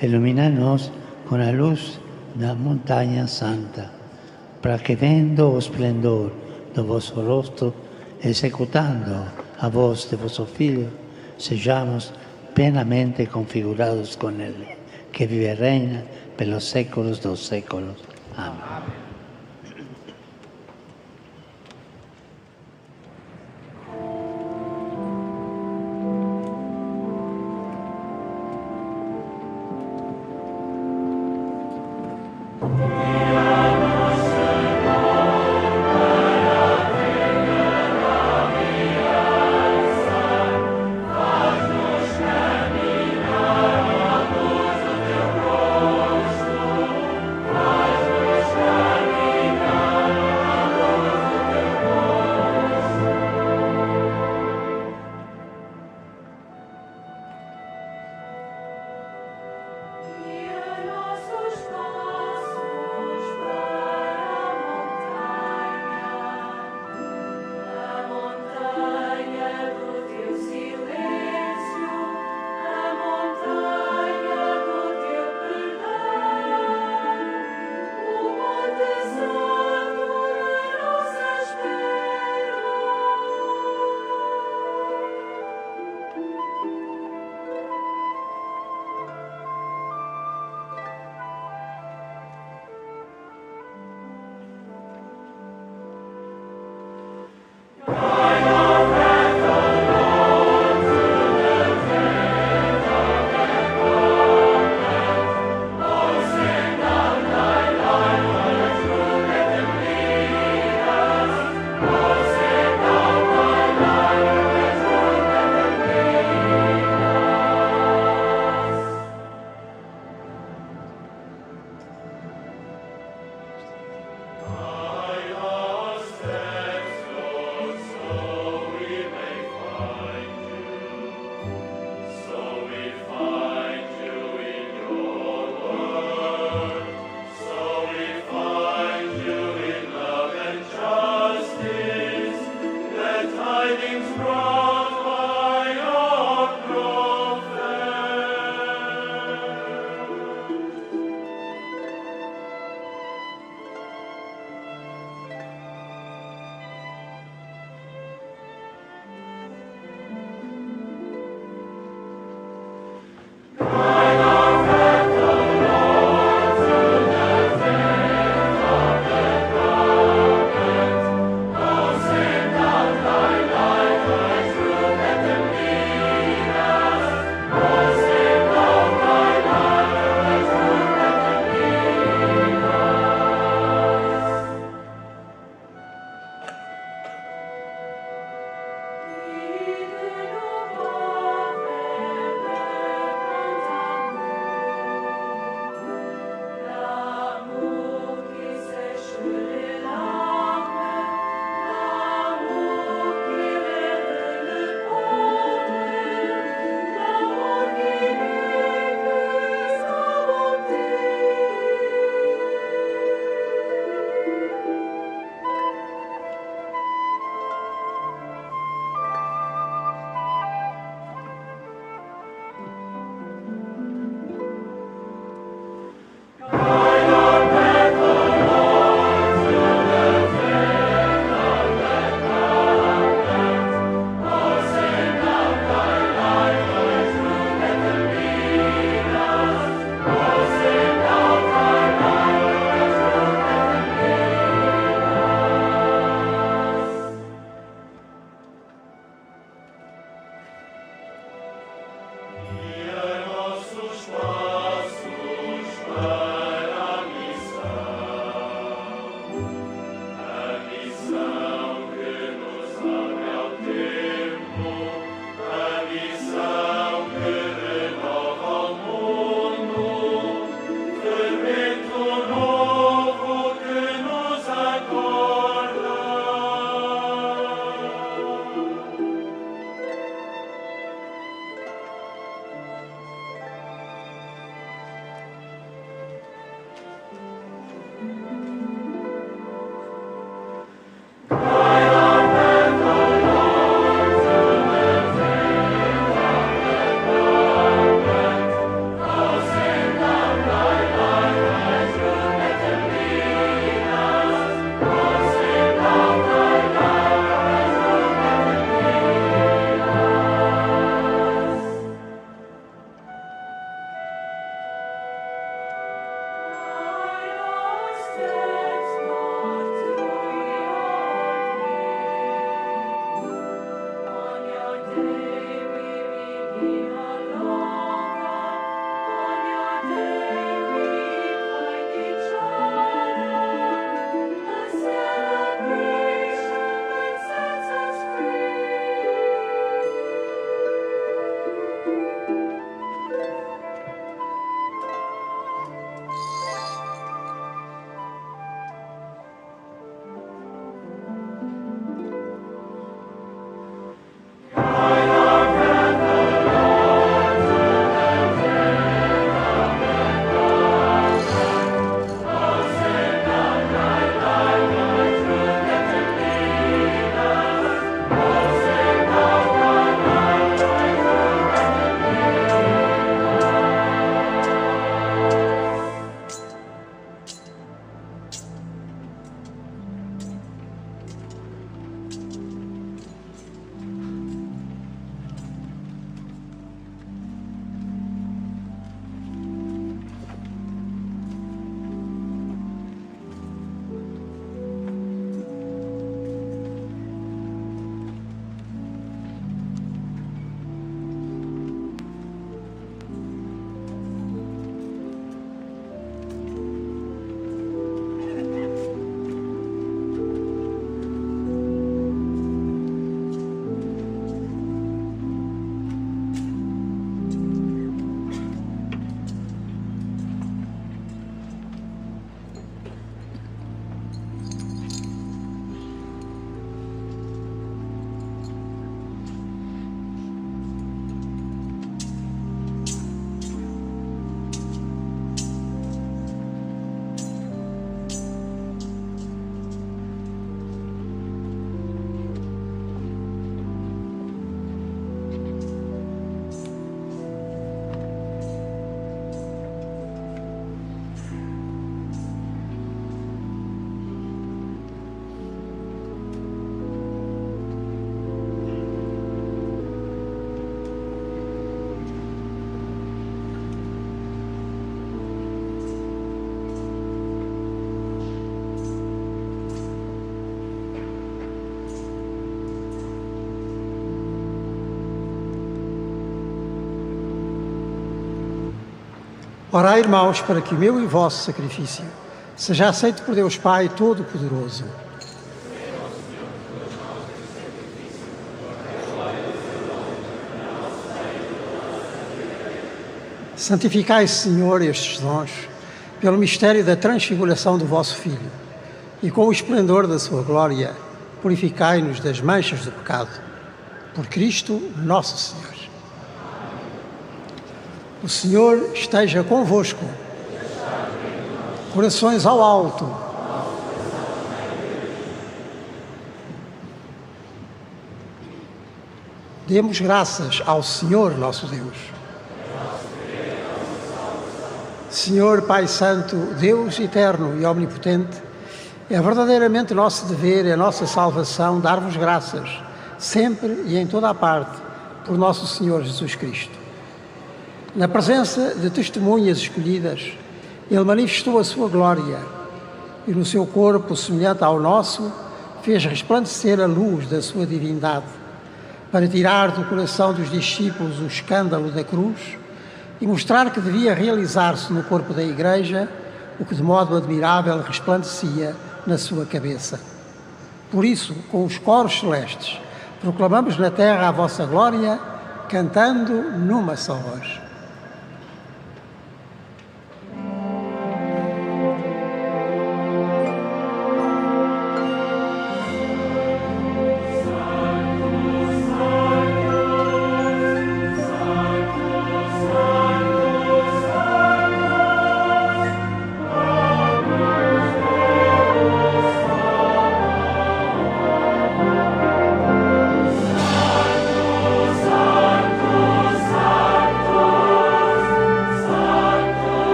ilumina-nos com a luz da montanha santa, para que, vendo o esplendor do vosso rosto, executando a voz de vosso Filho, sejamos plenamente configurados con Él, que vive y reina por los séculos dos séculos. Amén. Faz-nos caminhar à luz do teu rosto, faz-nos caminhar Orai, irmãos, para que o meu e o vosso sacrifício seja aceito por Deus Pai Todo-Poderoso. Santificai, Senhor, estes dons, pelo mistério da transfiguração do vosso Filho, e com o esplendor da sua glória, purificai-nos das manchas do pecado. Por Cristo nosso Senhor. O Senhor esteja convosco. Corações ao alto. Demos graças ao Senhor nosso Deus. Senhor Pai Santo, Deus eterno e omnipotente, é verdadeiramente nosso dever, é nossa salvação dar-vos graças, sempre e em toda a parte, por nosso Senhor Jesus Cristo. Na presença de testemunhas escolhidas, Ele manifestou a sua glória e no seu corpo, semelhante ao nosso, fez resplandecer a luz da sua divindade, para tirar do coração dos discípulos o escândalo da cruz e mostrar que devia realizar-se no corpo da Igreja o que de modo admirável resplandecia na sua cabeça. Por isso, com os coros celestes, proclamamos na terra a vossa glória, cantando numa só voz.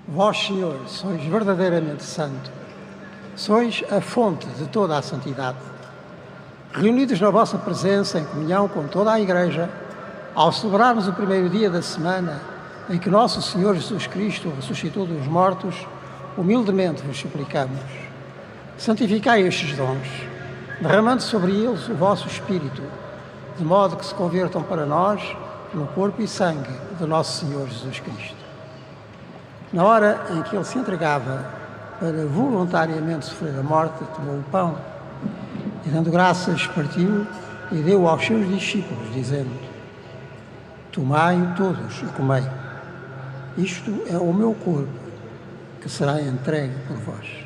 Vós, Senhor, sois verdadeiramente santo. Sois a fonte de toda a santidade. Reunidos na vossa presença, em comunhão com toda a Igreja, ao celebrarmos o primeiro dia da semana em que nosso Senhor Jesus Cristo ressuscitou dos mortos, humildemente vos suplicamos. Santificai estes dons, derramando sobre eles o vosso Espírito, de modo que se convertam para nós no corpo e sangue de nosso Senhor Jesus Cristo. Na hora em que ele se entregava para voluntariamente sofrer a morte, tomou o pão e, dando graças, partiu e deu aos seus discípulos, dizendo: tomai-o todos e comei. Isto é o meu corpo, que será entregue por vós.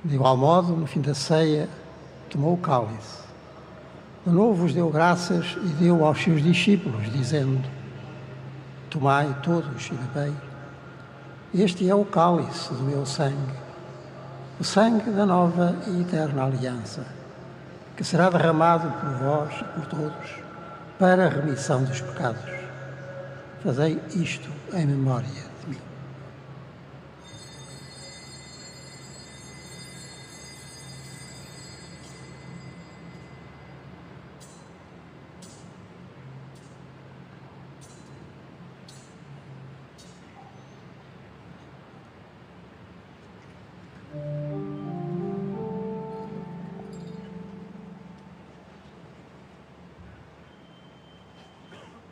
De igual modo, no fim da ceia, tomou o cálice. De novo vos deu graças e deu aos seus discípulos, dizendo: tomai todos e bebei. Este é o cálice do meu sangue, o sangue da nova e eterna aliança, que será derramado por vós e por todos, para a remissão dos pecados. Fazei isto em memória de mim.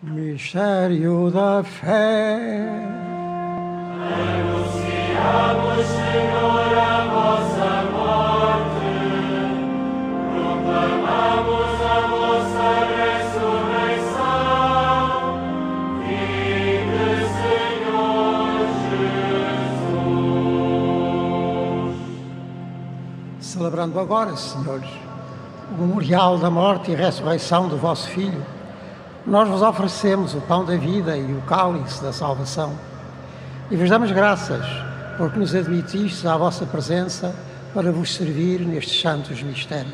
Mistério da fé. Anunciamos, Senhor, a vossa morte, proclamamos a vossa ressurreição. Vinde, Senhor Jesus. Celebrando agora, senhores, o memorial da morte e ressurreição do vosso Filho, nós vos oferecemos o pão da vida e o cálice da salvação. E vos damos graças, porque nos admitistes à vossa presença para vos servir nestes santos mistérios.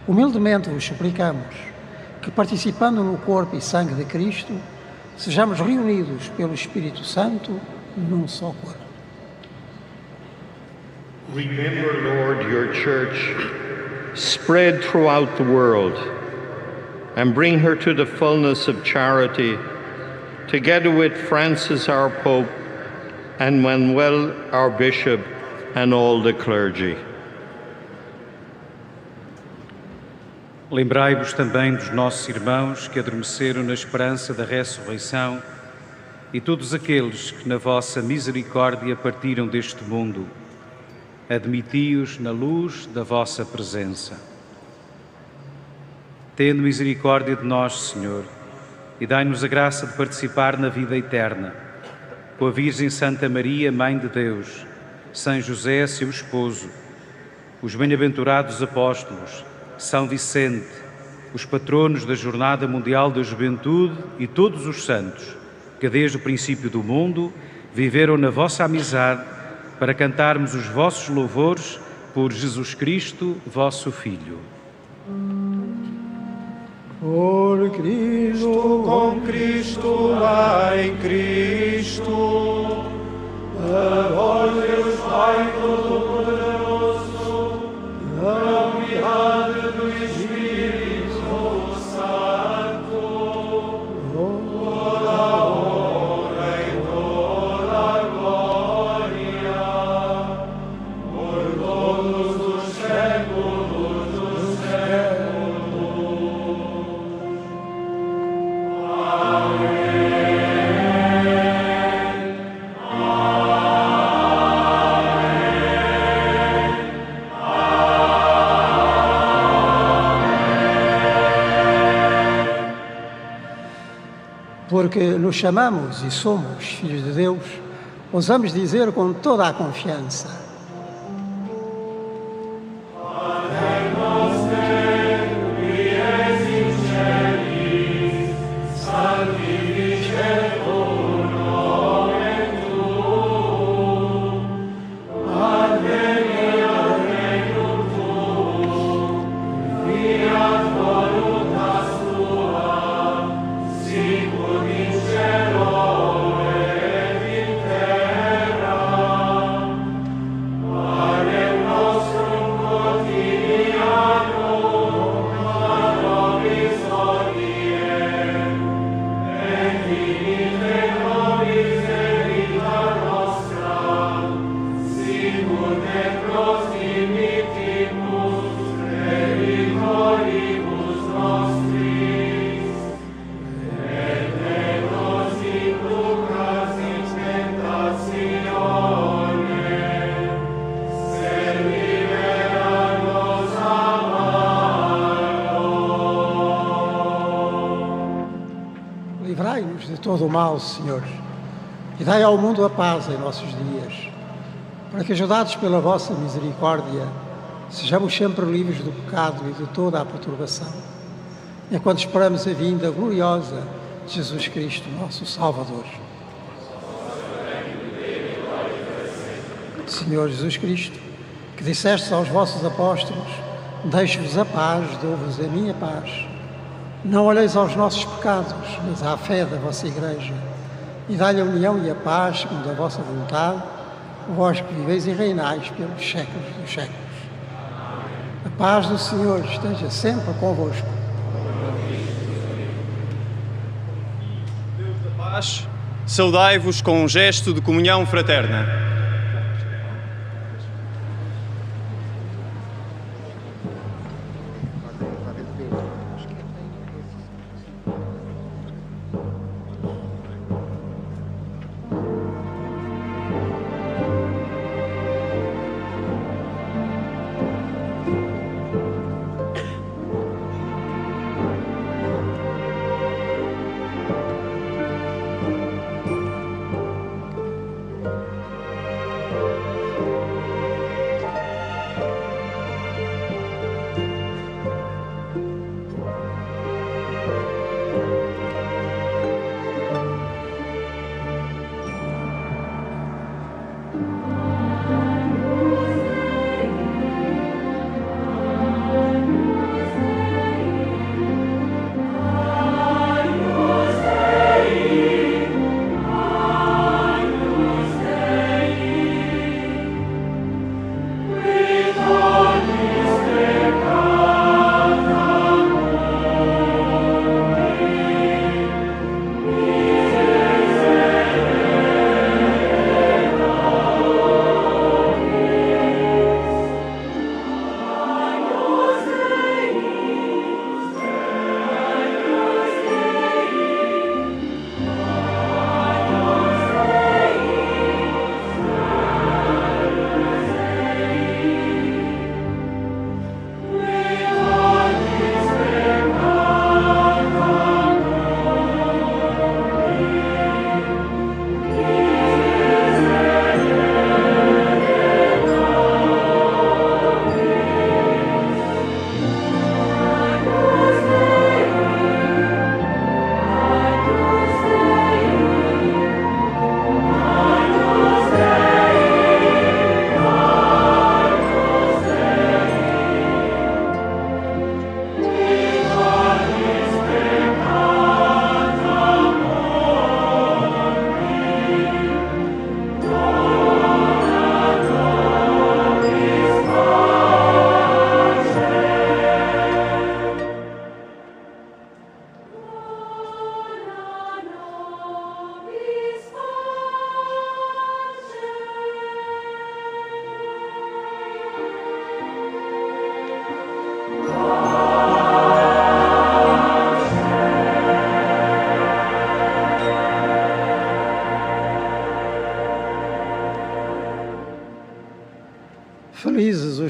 Humildemente vos suplicamos que, participando no corpo e sangue de Cristo, sejamos reunidos pelo Espírito Santo num só corpo. Remember, Lord, your church spread throughout the world and bring her to the fullness of charity, together with Francis, our Pope, and Manuel, our Bishop, and all the clergy. Lembrai-vos também dos nossos irmãos que adormeceram na esperança da ressurreição e todos aqueles que na vossa misericórdia partiram deste mundo. Admiti-os na luz da vossa presença. Tende misericórdia de nós, Senhor, e dai-nos a graça de participar na vida eterna, com a Virgem Santa Maria, Mãe de Deus, São José, seu esposo, os bem-aventurados apóstolos, São Vicente, os patronos da Jornada Mundial da Juventude e todos os santos, que desde o princípio do mundo viveram na vossa amizade, para cantarmos os vossos louvores por Jesus Cristo, vosso Filho. Por Cristo, com Cristo, em Cristo, a vós, Deus Pai Todo-Poderoso, a unidade do Espírito Santo, toda a honra e toda a glória, por todos os séculos dos séculos. Porque nos chamamos e somos filhos de Deus, ousamos dizer com toda a confiança: livrai-nos de todo o mal, Senhor, e dai ao mundo a paz em nossos dias, para que, ajudados pela vossa misericórdia, sejamos sempre livres do pecado e de toda a perturbação, enquanto esperamos a vinda gloriosa de Jesus Cristo, nosso Salvador. Senhor Jesus Cristo, que dissestes aos vossos apóstolos: deixo-vos a paz, dou-vos a minha paz. Não olheis aos nossos pecados, mas à fé da vossa Igreja, e dai-lhe a união e a paz, segundo a vossa vontade, vós que viveis e reinais pelos séculos dos séculos. A paz do Senhor esteja sempre convosco. Deus da paz, saudai-vos com um gesto de comunhão fraterna.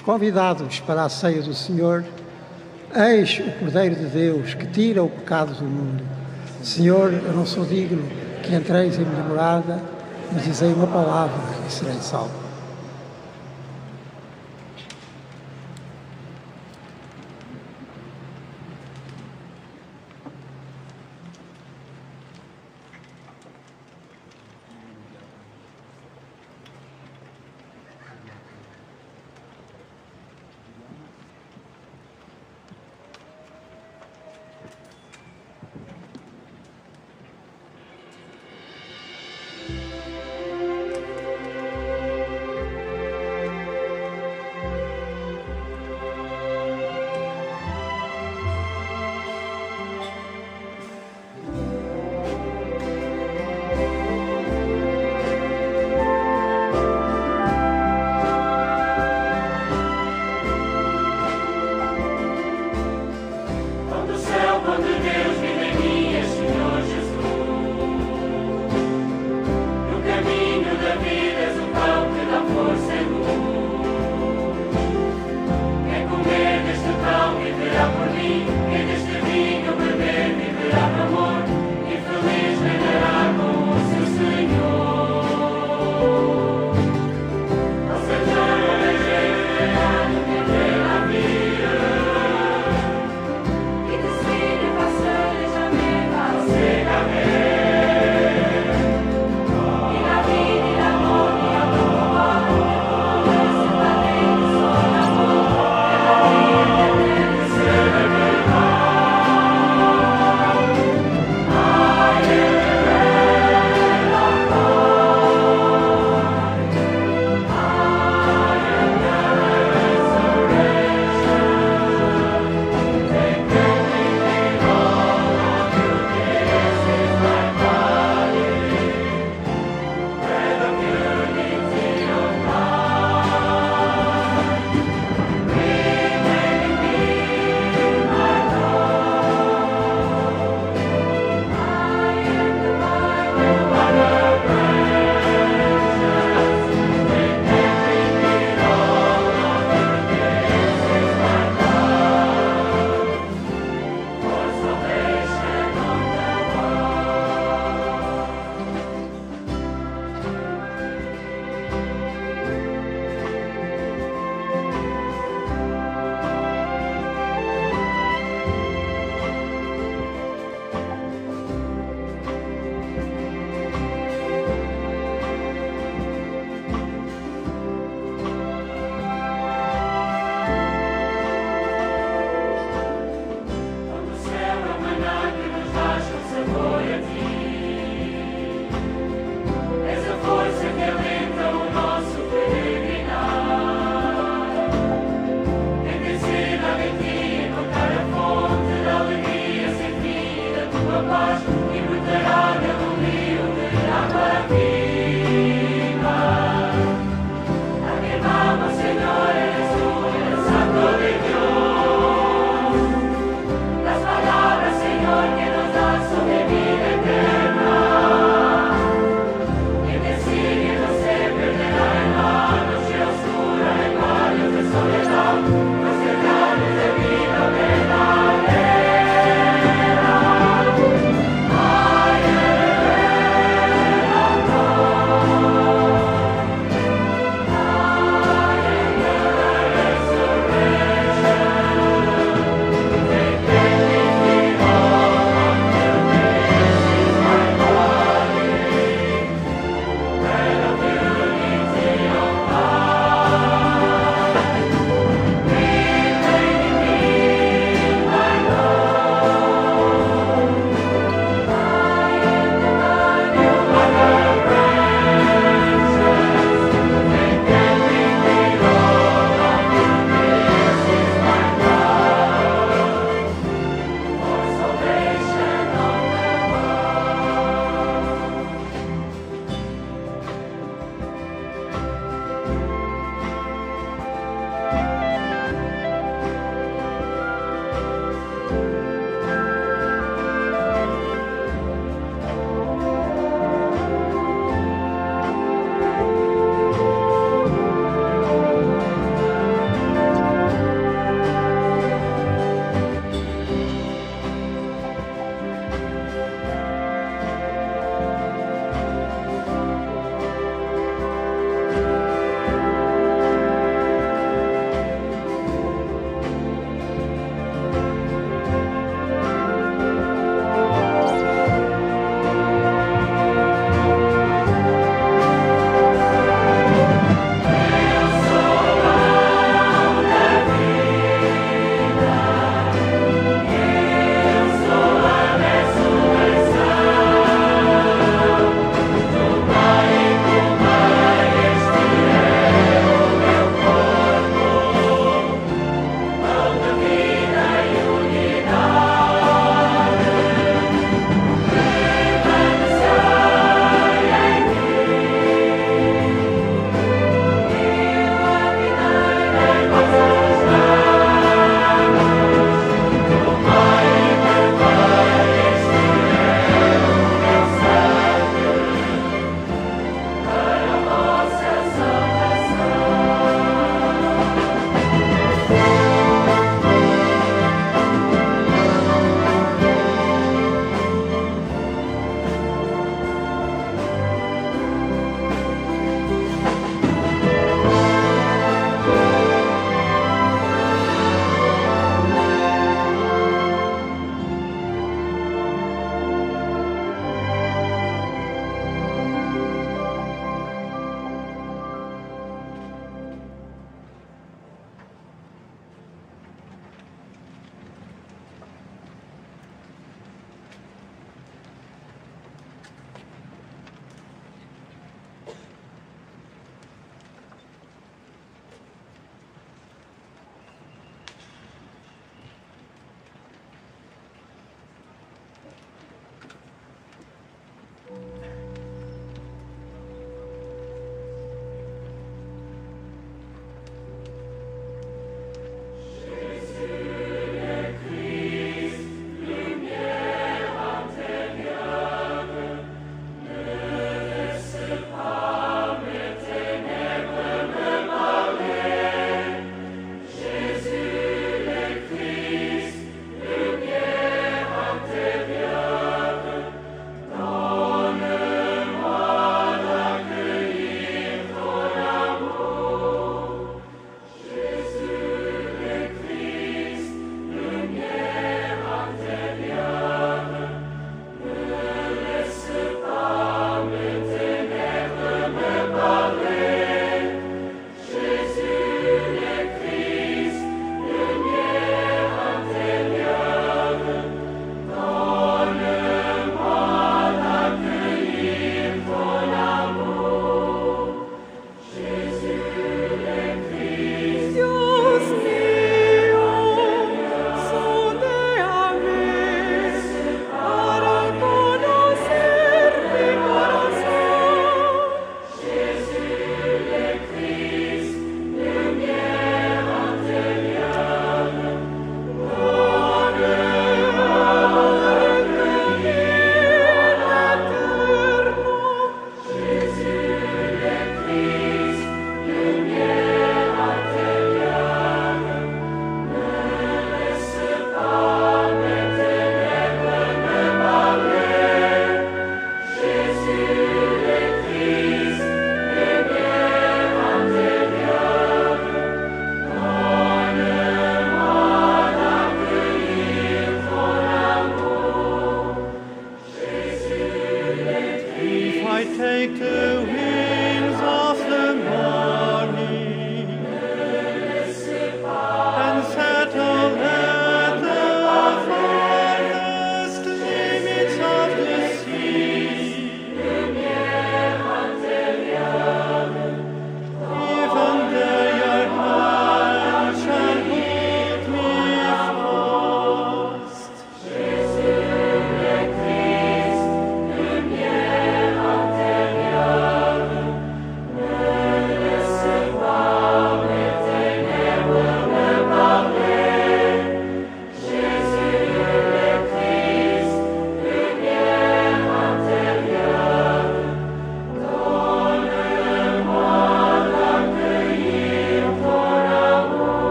os convidados para a ceia do Senhor, eis o Cordeiro de Deus que tira o pecado do mundo. Senhor, eu não sou digno que entreis em minha morada, mas dizei uma palavra e serei salvo.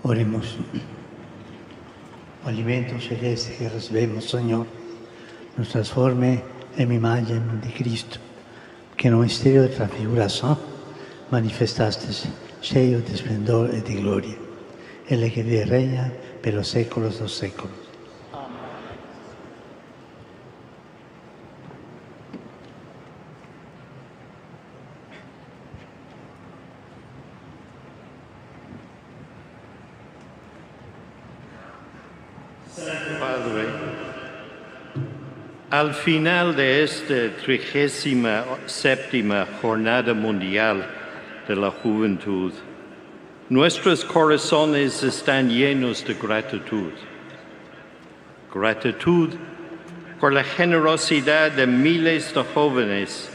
Oremos. O alimento celeste que recebemos, Señor, nos transforme en imagen de Cristo, que en un misterio de transfiguración manifestaste cheio de esplendor y de gloria. Él que vive y reina por los séculos dos séculos. Padre, al final de esta 37ª Jornada Mundial de la Juventud, nuestros corazones están llenos de gratitud. Gratitud por la generosidad de miles de jóvenes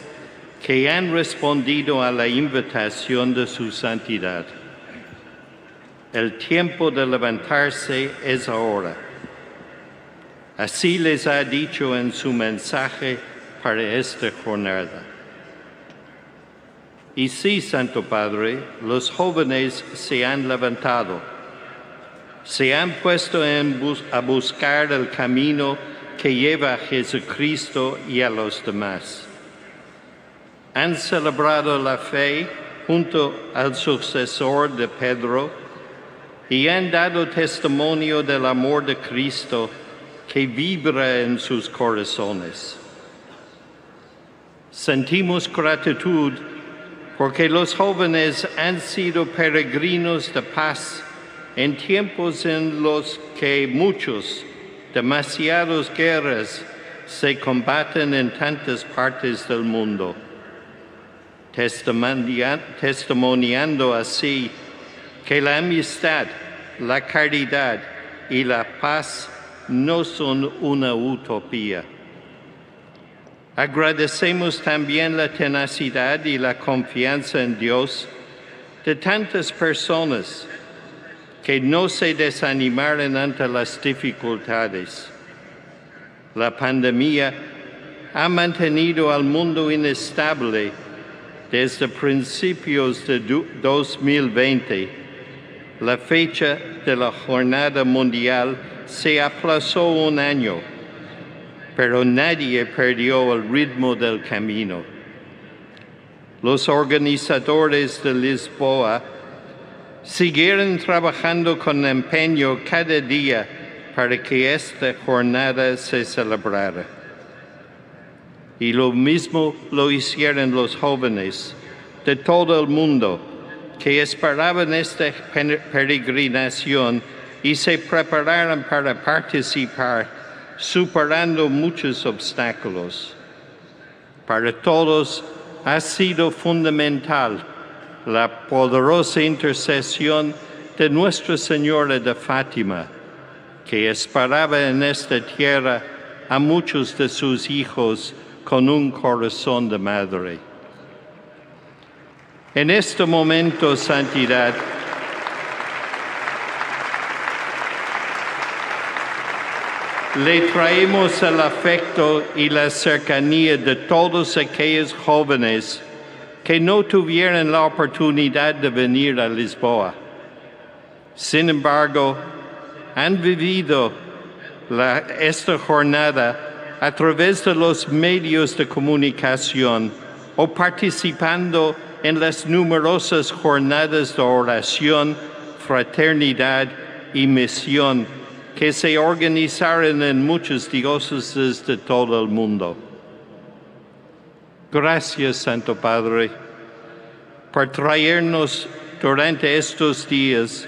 que han respondido a la invitación de su santidad. El tiempo de levantarse es ahora. Así les ha dicho en su mensaje para esta jornada. Y sí, Santo Padre, los jóvenes se han levantado, se han puesto a buscar el camino que lleva a Jesucristo y a los demás. Han celebrado la fe junto al sucesor de Pedro y han dado testimonio del amor de Cristo que vibra en sus corazones. Sentimos gratitud porque los jóvenes han sido peregrinos de paz en tiempos en los que demasiadas guerras se combaten en tantas partes del mundo, testimoniando así que la amistad, la caridad y la paz no son una utopía. Agradecemos también la tenacidad y la confianza en Dios de tantas personas que no se desanimaron ante las dificultades. La pandemia ha mantenido al mundo inestable desde principios de 2020. La fecha de la Jornada Mundial se aplazó un año, pero nadie perdió el ritmo del camino. Los organizadores de Lisboa siguieron trabajando con empeño cada día para que esta jornada se celebrara. Y lo mismo lo hicieron los jóvenes de todo el mundo que esperaban esta peregrinación y se prepararon para participar, superando muchos obstáculos. Para todos ha sido fundamental la poderosa intercesión de Nuestra Señora de Fátima, que esperaba en esta tierra a muchos de sus hijos con un corazón de madre. En este momento, santidad, le traemos el afecto y la cercanía de todos aquellos jóvenes que no tuvieron la oportunidad de venir a Lisboa. Sin embargo, han vivido esta jornada a través de los medios de comunicación o participando en las numerosas jornadas de oración, fraternidad y misión que se organizaron en muchas diócesis de todo el mundo. Gracias, Santo Padre, por traernos durante estos días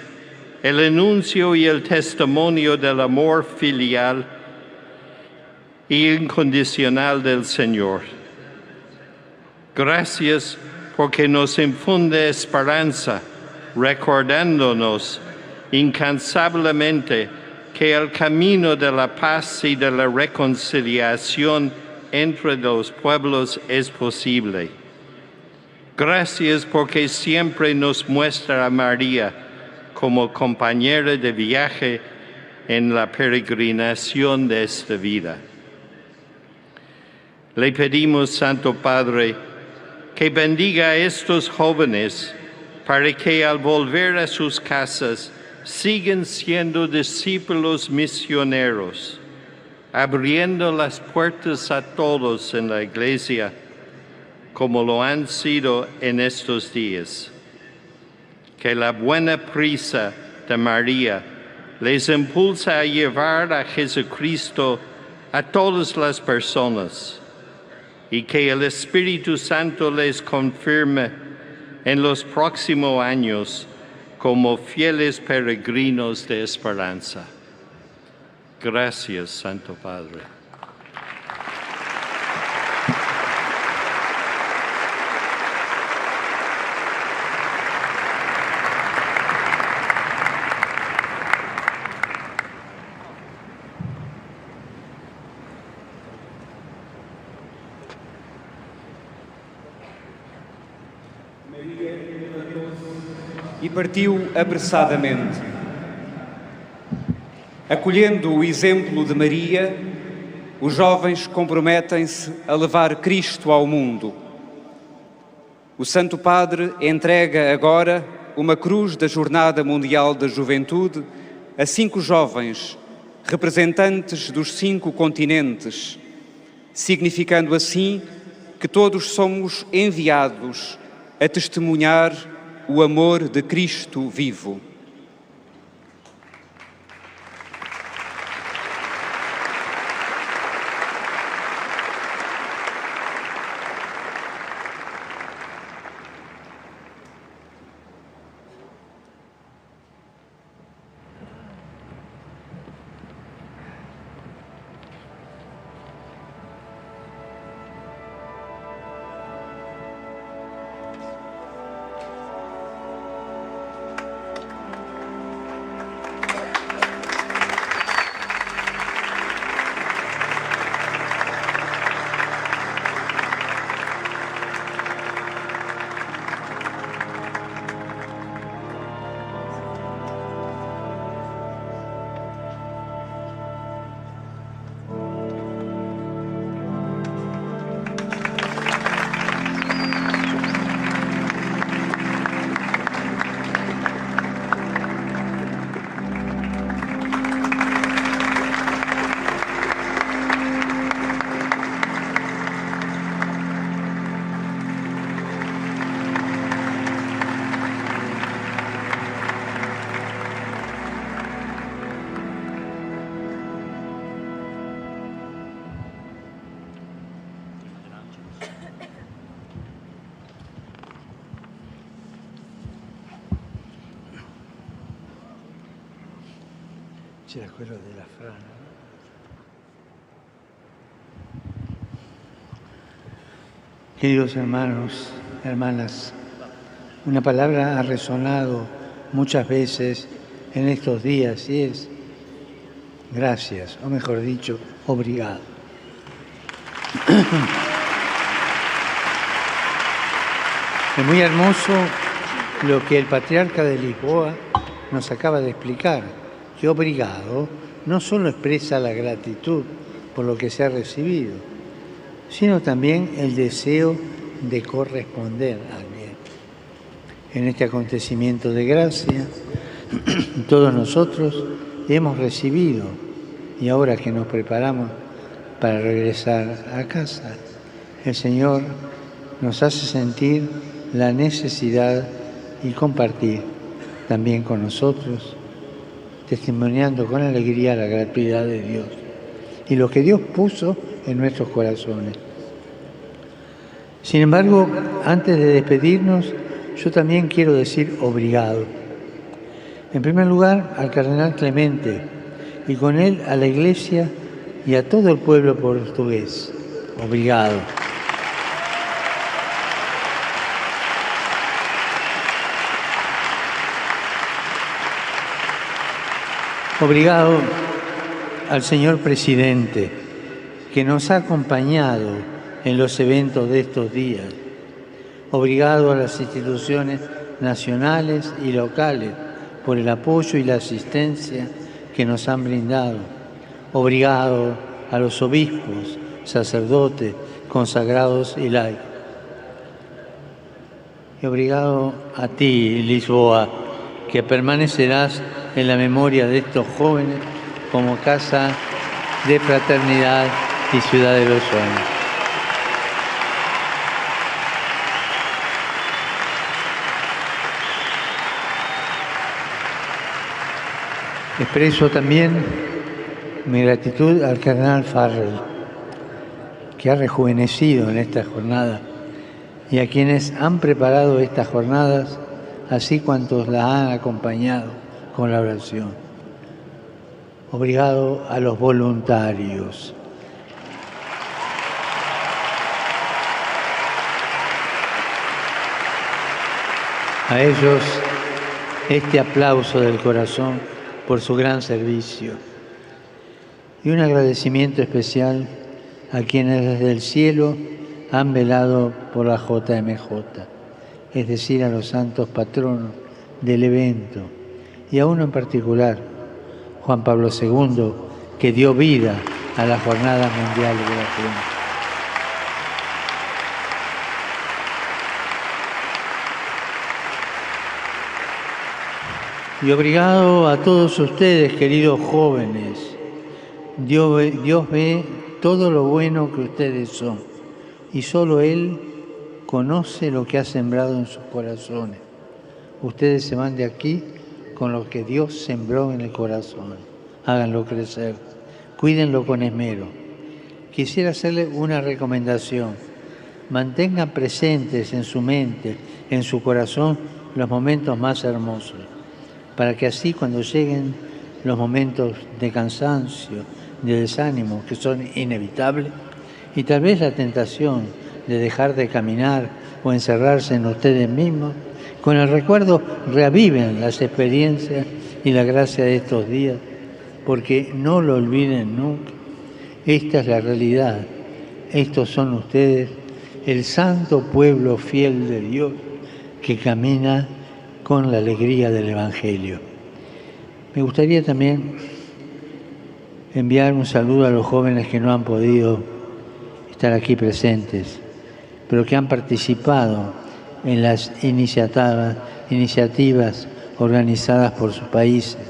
el anuncio y el testimonio del amor filial y incondicional del Señor. Gracias porque nos infunde esperanza, recordándonos incansablemente que el camino de la paz y de la reconciliación entre los pueblos es posible. Gracias porque siempre nos muestra a María como compañera de viaje en la peregrinación de esta vida. Le pedimos, Santo Padre, que bendiga a estos jóvenes para que al volver a sus casas siguen siendo discípulos misioneros, abriendo las puertas a todos en la Iglesia, como lo han sido en estos días. Que la buena prisa de María les impulsa a llevar a Jesucristo a todas las personas y que el Espíritu Santo les confirme en los próximos años como fieles peregrinos de esperanza. Gracias, Santo Padre. E partiu apressadamente. Acolhendo o exemplo de Maria, os jovens comprometem-se a levar Cristo ao mundo. O Santo Padre entrega agora uma cruz da Jornada Mundial da Juventude a 5 jovens, representantes dos 5 continentes, significando assim que todos somos enviados a testemunhar o amor de Cristo vivo. C'era quello della frana. Queridos hermanos, hermanas, una palabra ha resonado muchas veces en estos días y es gracias, o mejor dicho, obrigado. Es muy hermoso lo que el patriarca de Lisboa nos acaba de explicar, que obrigado no solo expresa la gratitud por lo que se ha recibido, sino también el deseo de corresponder al bien. En este acontecimiento de gracia, todos nosotros hemos recibido, y ahora que nos preparamos para regresar a casa, el Señor nos hace sentir la necesidad y compartir también con nosotros, testimoniando con alegría la gratuidad de Dios y lo que Dios puso en nuestros corazones. Sin embargo, antes de despedirnos, yo también quiero decir obrigado. En primer lugar, al cardenal Clemente y con él a la Iglesia y a todo el pueblo portugués. Obrigado. Obrigado al señor presidente, que nos ha acompañado en los eventos de estos días. Obrigado a las instituciones nacionales y locales por el apoyo y la asistencia que nos han brindado. Obrigado a los obispos, sacerdotes, consagrados y laicos. Y obrigado a ti, Lisboa, que permanecerás en la memoria de estos jóvenes como casa de fraternidad y ciudad de los sueños. Expreso también mi gratitud al cardenal Farrell, que ha rejuvenecido en esta jornada, y a quienes han preparado estas jornadas, así cuantos las han acompañado con la oración. Obrigado a los voluntarios. A ellos este aplauso del corazón por su gran servicio. Y un agradecimiento especial a quienes desde el cielo han velado por la JMJ, es decir, a los santos patronos del evento, y a uno en particular, Juan Pablo II, que dio vida a la Jornada Mundial de la Juventud. Y obrigado a todos ustedes, queridos jóvenes. Dios ve todo lo bueno que ustedes son y solo Él conoce lo que ha sembrado en sus corazones. Ustedes se van de aquí con lo que Dios sembró en el corazón. Háganlo crecer, cuídenlo con esmero. Quisiera hacerle una recomendación. Mantengan presentes en su mente, en su corazón, los momentos más hermosos, para que así cuando lleguen los momentos de cansancio, de desánimo, que son inevitables, y tal vez la tentación de dejar de caminar o encerrarse en ustedes mismos, con el recuerdo reaviven las experiencias y la gracia de estos días, porque no lo olviden nunca. Esta es la realidad. Estos son ustedes, el santo pueblo fiel de Dios, que camina con la alegría del Evangelio. Me gustaría también enviar un saludo a los jóvenes que no han podido estar aquí presentes, pero que han participado en las iniciativas organizadas por sus países,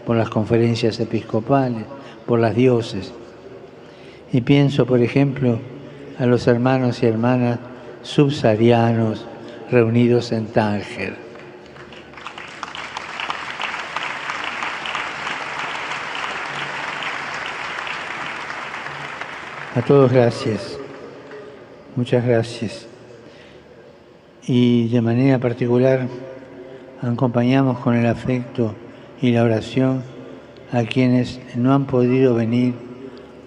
por las conferencias episcopales, por las diócesis. Y pienso, por ejemplo, a los hermanos y hermanas subsaharianos reunidos en Tánger. A todos gracias, muchas gracias. Y de manera particular acompañamos con el afecto y la oración a quienes no han podido venir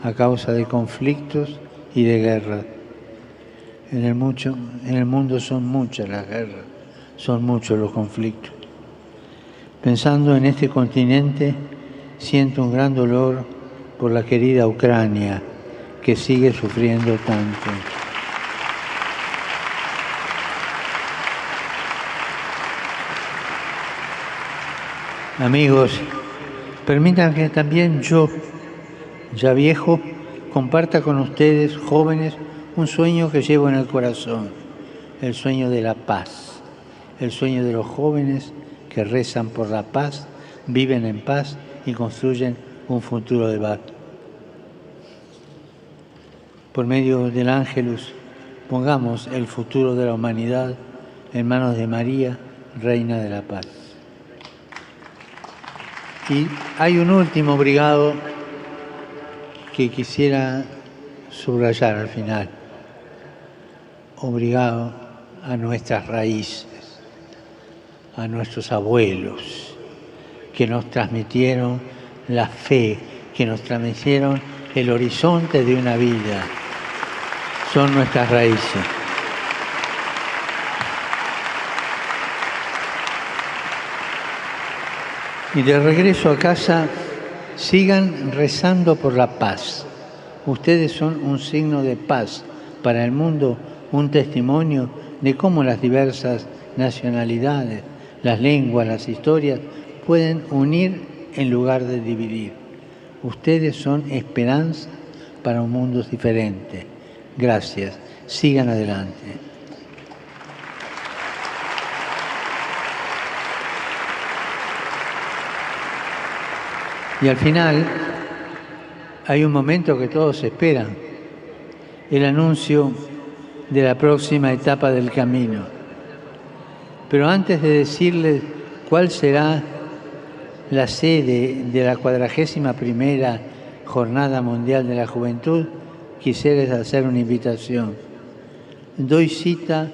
a causa de conflictos y de guerras. En el mundo son muchas las guerras, son muchos los conflictos. Pensando en este continente, siento un gran dolor por la querida Ucrania, que sigue sufriendo tanto. Amigos, permitan que también yo, ya viejo, comparta con ustedes, jóvenes, un sueño que llevo en el corazón, el sueño de la paz, el sueño de los jóvenes que rezan por la paz, viven en paz y construyen un futuro de paz. Por medio del Ángelus, pongamos el futuro de la humanidad en manos de María, Reina de la Paz. Y hay un último obrigado que quisiera subrayar al final. Obrigado a nuestras raíces, a nuestros abuelos, que nos transmitieron la fe, que nos transmitieron el horizonte de una vida. Son nuestras raíces. Y de regreso a casa, sigan rezando por la paz. Ustedes son un signo de paz para el mundo, un testimonio de cómo las diversas nacionalidades, las lenguas, las historias pueden unir en lugar de dividir. Ustedes son esperanza para un mundo diferente. Gracias. Sigan adelante. Y al final hay un momento que todos esperan, el anuncio de la próxima etapa del camino. Pero antes de decirles cuál será la sede de la 41ª Jornada Mundial de la Juventud, quisiera hacer una invitación. Doy cita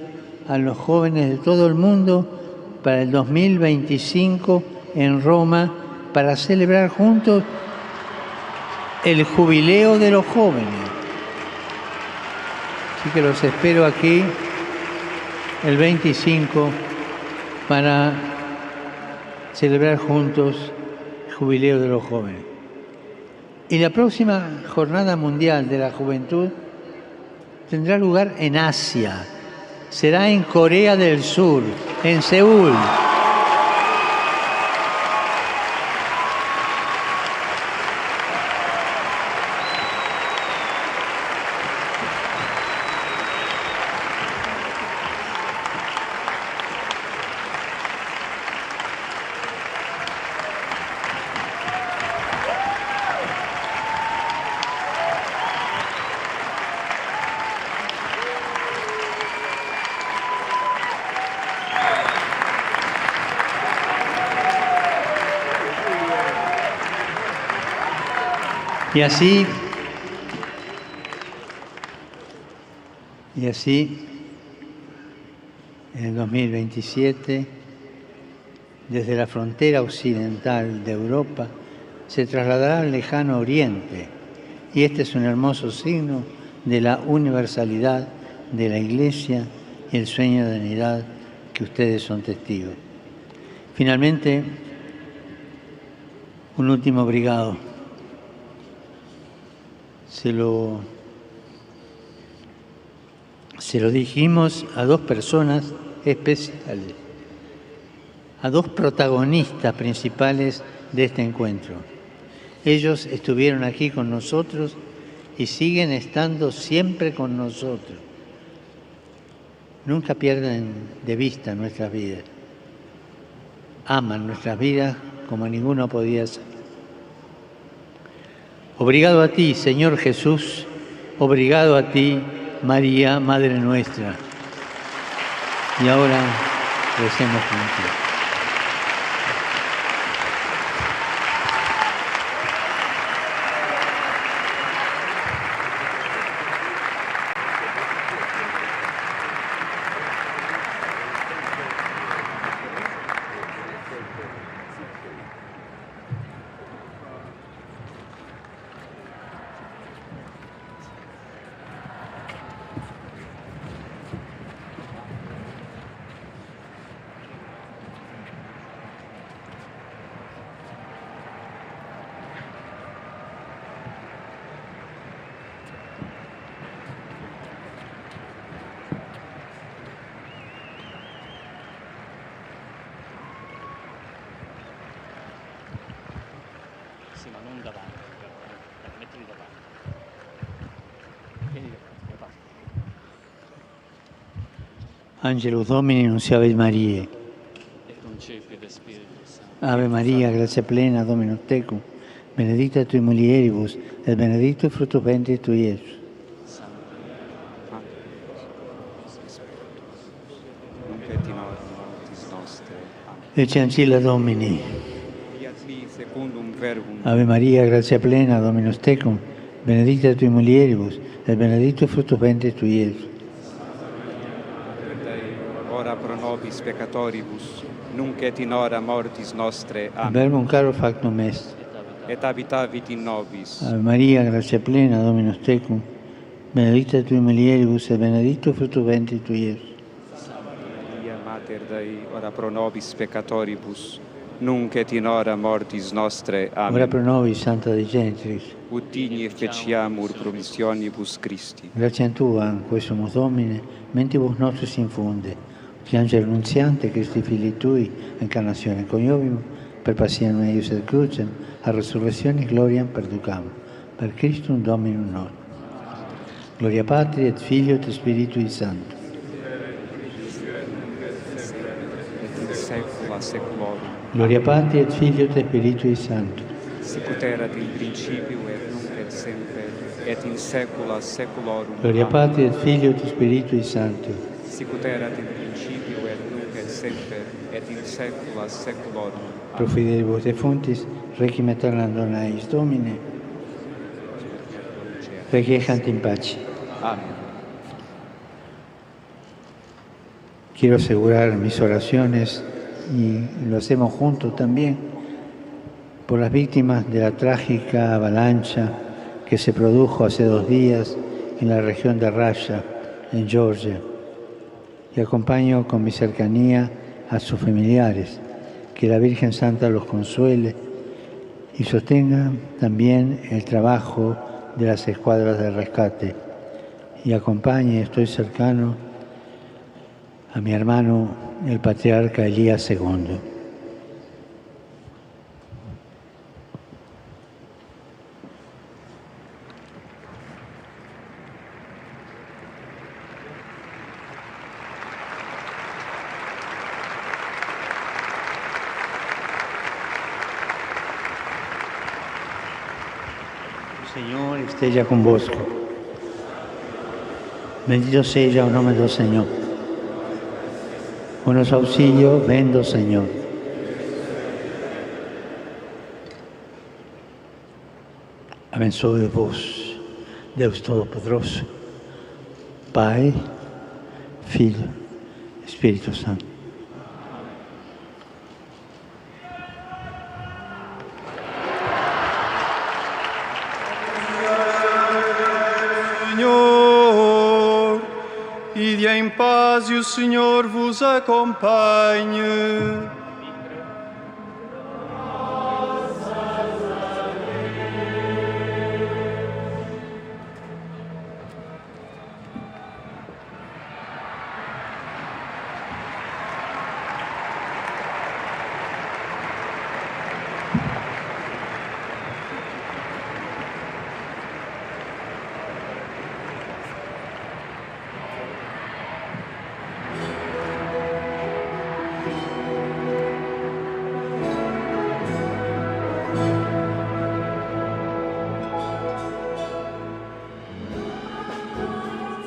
a los jóvenes de todo el mundo para el 2025 en Roma para celebrar juntos el jubileo de los jóvenes. Así que los espero aquí el 25 para celebrar juntos el jubileo de los jóvenes. Y la próxima Jornada Mundial de la Juventud tendrá lugar en Asia. Será en Corea del Sur, en Seúl. Y así, en el 2027, desde la frontera occidental de Europa, se trasladará al lejano Oriente. Y este es un hermoso signo de la universalidad de la Iglesia y el sueño de unidad que ustedes son testigos. Finalmente, un último obrigado. Se lo dijimos a dos personas especiales, a dos protagonistas principales de este encuentro. Ellos estuvieron aquí con nosotros y siguen estando siempre con nosotros. Nunca pierden de vista nuestras vidas. Aman nuestras vidas como ninguno podía hacer. Obrigado a ti, Señor Jesús, obrigado a ti, María, Madre nuestra. Y ahora recemos juntos. Angelus Domini, nunciavit Mariae. Ave Maria, gratia plena, Dominus tecum, benedicta tui mulieribus, et benedictus fructus ventris tui, Iesus. Ecce ancilla Domini. Ave Maria, gratia plena, Dominus tecum, benedicta tui mulieribus, et benedictus fructus ventris tui, Iesus. Ora pro nobis peccatoribus, nunc et in hora mortis nostre. Amen. Verbum caro factum est. Et habitavit in nobis. Ave Maria, gratia plena, Dominus tecum, benedicta tui mulieribus, et benedictus fructus ventris tui, Iesus. Maria, Mater Dei, ora pro nobis peccatoribus, nunc et in hora mortis nostre. Amen. Ora pro nobis, Santa Dei Gentris. Ut digni efficiamur promissionibus Christi. Grazie Tua, quae sumus Domine, mentibus nostris infunde, ut angelo annunziante, Christi Filii Tui, incarnatione coniovimus, per passione eius et crucem, a resurrezione gloriam perducam, per Christum Dominum nostrum. Gloria Patri et Filio et Spiritui Sancto. Et in saecula saeculorum. Gloria Patri et Filio et Spiritui Sancto. sicut erat in principio et nunc et semper et in saecula saeculorum. Gloria Patri et Filio et Spiritui Sancto. Sicut erat in principio et nunc et semper et in saecula saeculorum. Pro fidelibus defuntis, requiem aeternam dona eis Domine. Requiescant in pace. Amén. Quiero asegurar mis oraciones, y lo hacemos juntos también, por las víctimas de la trágica avalancha que se produjo hace 2 días en la región de Rasha, en Georgia. Y acompaño con mi cercanía a sus familiares. Que la Virgen Santa los consuele y sostenga también el trabajo de las escuadras de rescate. Y acompañe, estoy cercano a mi hermano, el patriarca Elías II. Senhor esteja convosco. Bendito seja o nome do Senhor. O nosso auxílio vem do Senhor. Abençoe-vos, Deus Todo-Poderoso, Pai, Filho, Espírito Santo. Senhor, ide em paz e o Senhor vos acompanhe.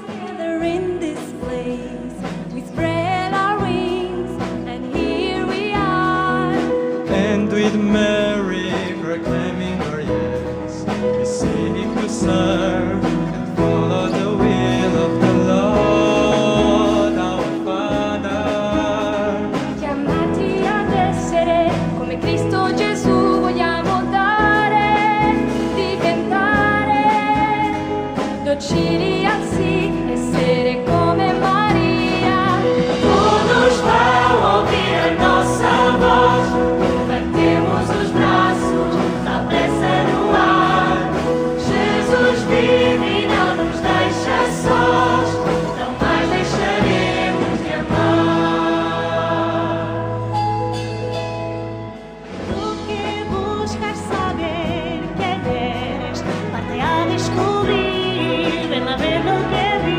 Together in this place, we spread our wings, and here we are. And with Mary proclaiming our yes, we seek to serve and follow the will of the Lord our Father. Chiamati ad essere come Cristo Gesù, vogliamo dare, diventare docili al sì, essere come Maria. Todos vão ouvir a nossa voz, levantemos os braços, a pressa no ar. Jesus vive e não nos deixa sós, não mais deixaremos de amar. Do que buscas saber quem eres, parte a descobrir, ven a ver lo que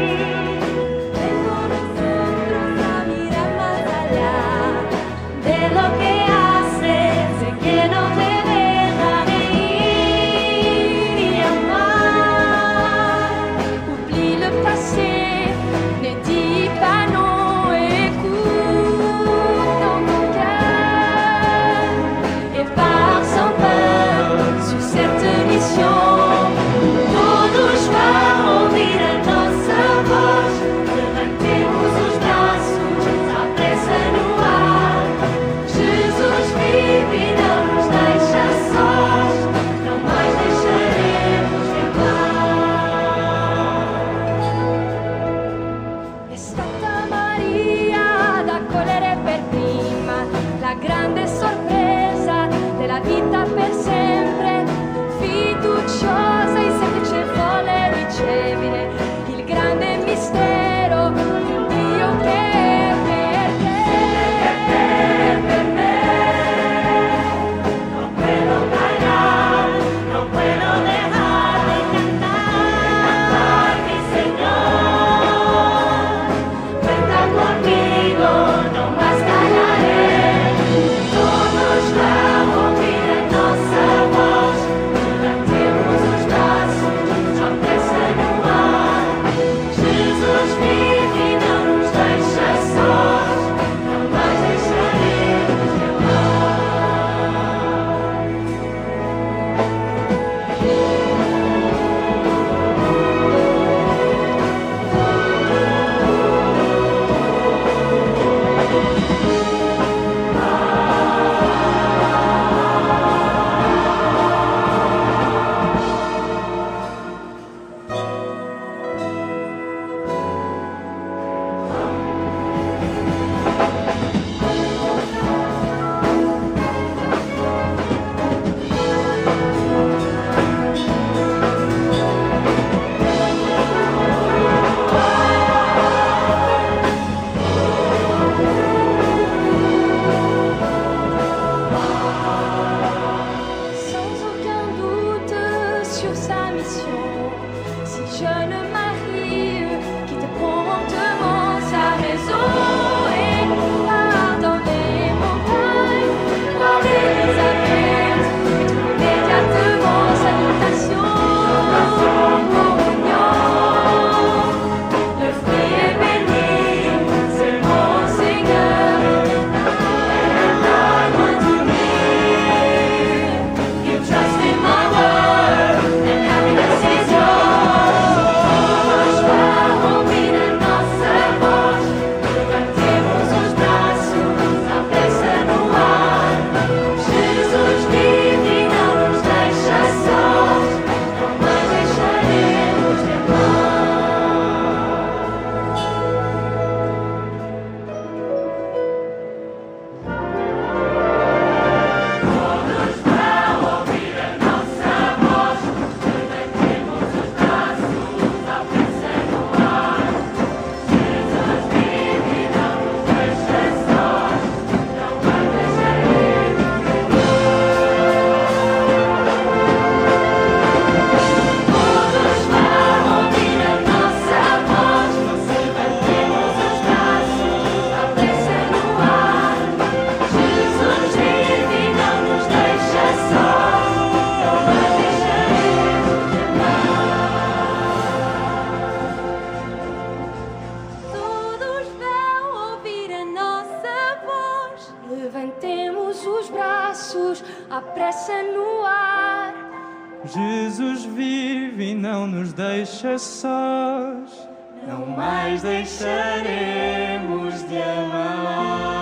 há pressa no ar. Jesus vive e não nos deixa sós. Não mais deixaremos de amar.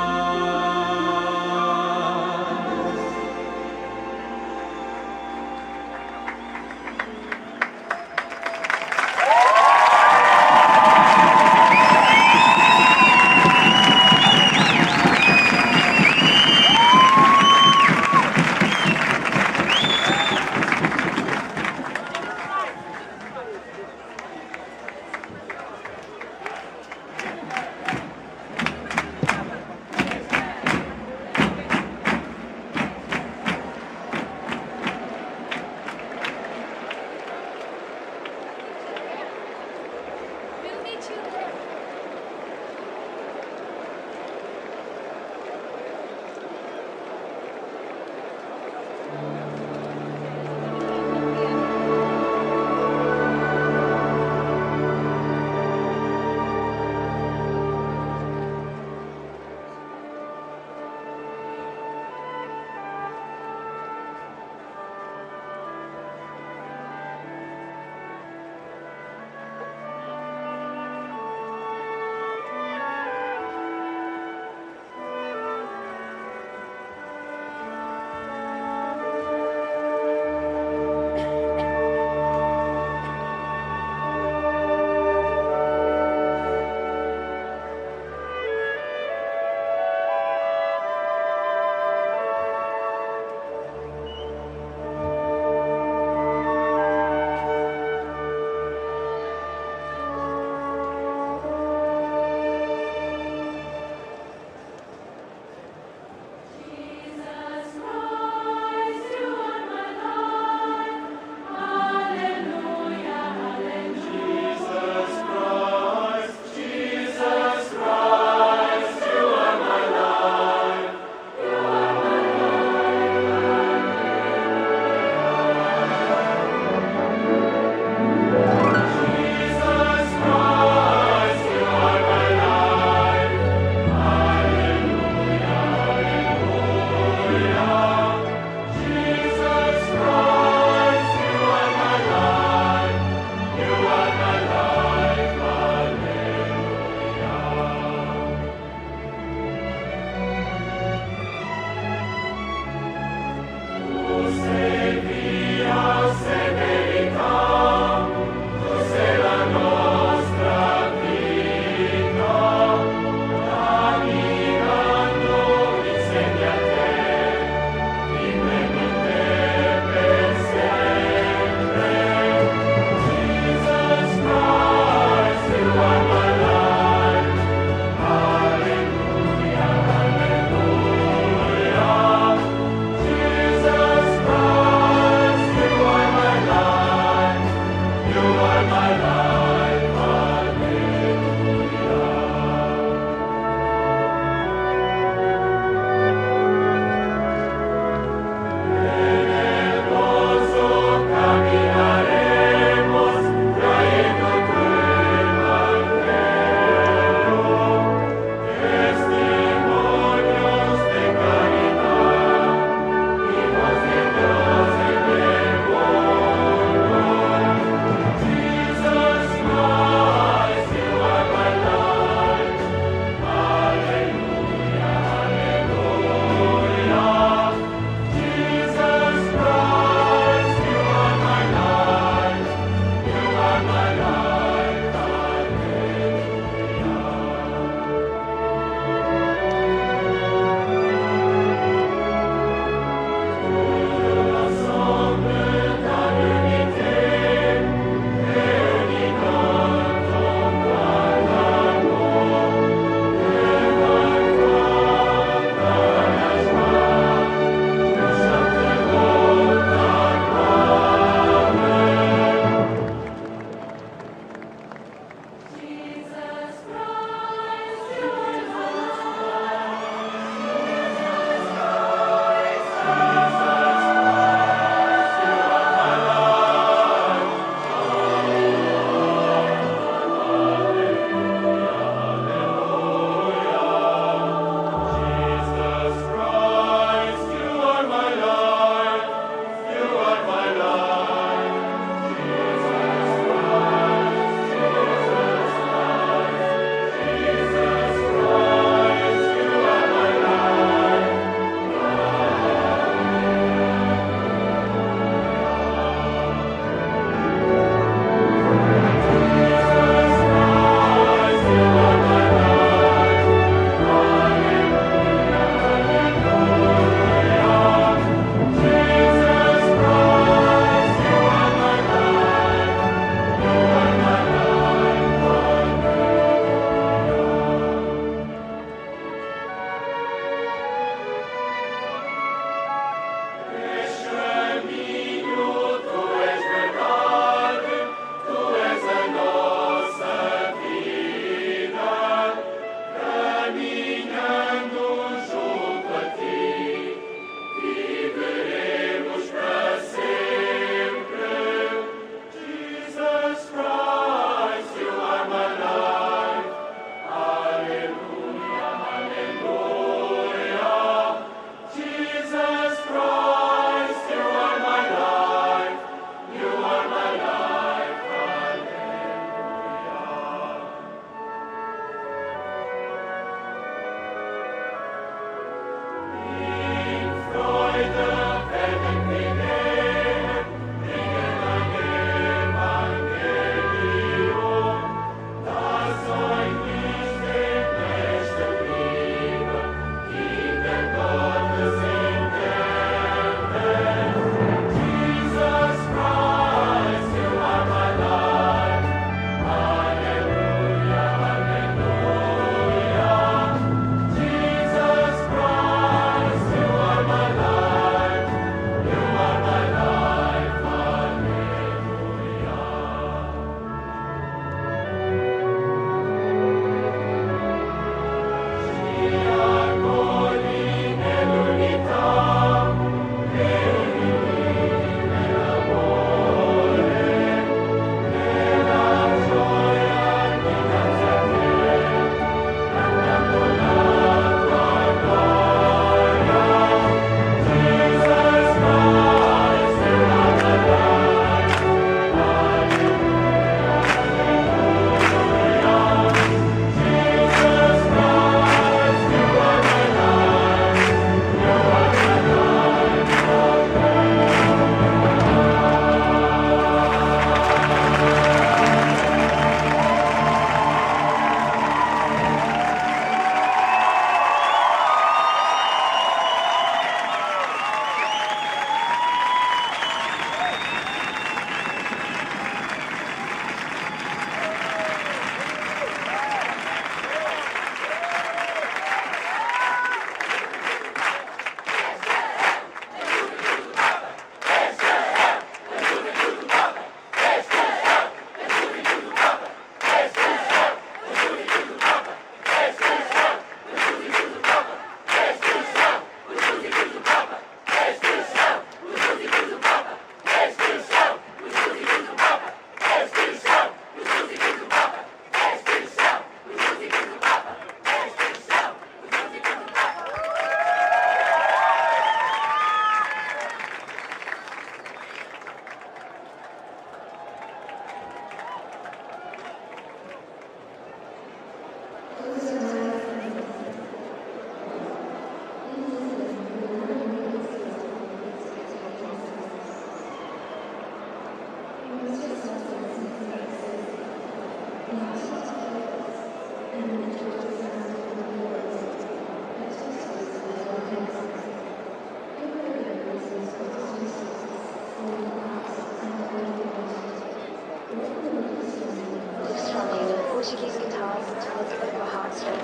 Portuguese guitars tells of your heartstrings,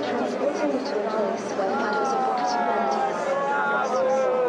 transporting you to a place where the paddles of rocketing melodies rest your soul.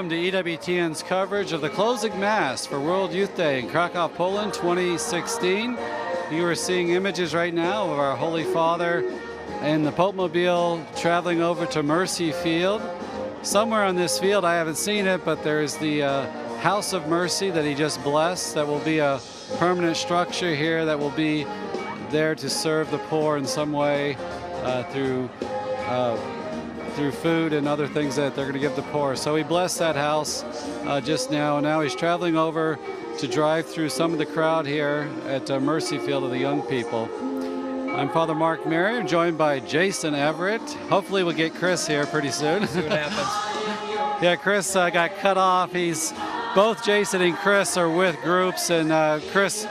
welcome to EWTN's coverage of the closing Mass for World Youth Day in Krakow, Poland 2016. You are seeing images right now of our Holy Father in the Pope Mobile traveling over to Mercy Field. Somewhere on this field, I haven't seen it, but there's the House of Mercy that he just blessed. That will be a permanent structure here that will be there to serve the poor in some way through food and other things that they're going to give the poor. So he blessed that house just now, and now he's traveling over to drive through some of the crowd here at Mercy Field of the young people. I'm Father Mark Mary. I'm joined by Jason Everett. Hopefully we'll get Chris here pretty soon. See what happens. Yeah, Chris got cut off. Both Jason and Chris are with groups, and Chris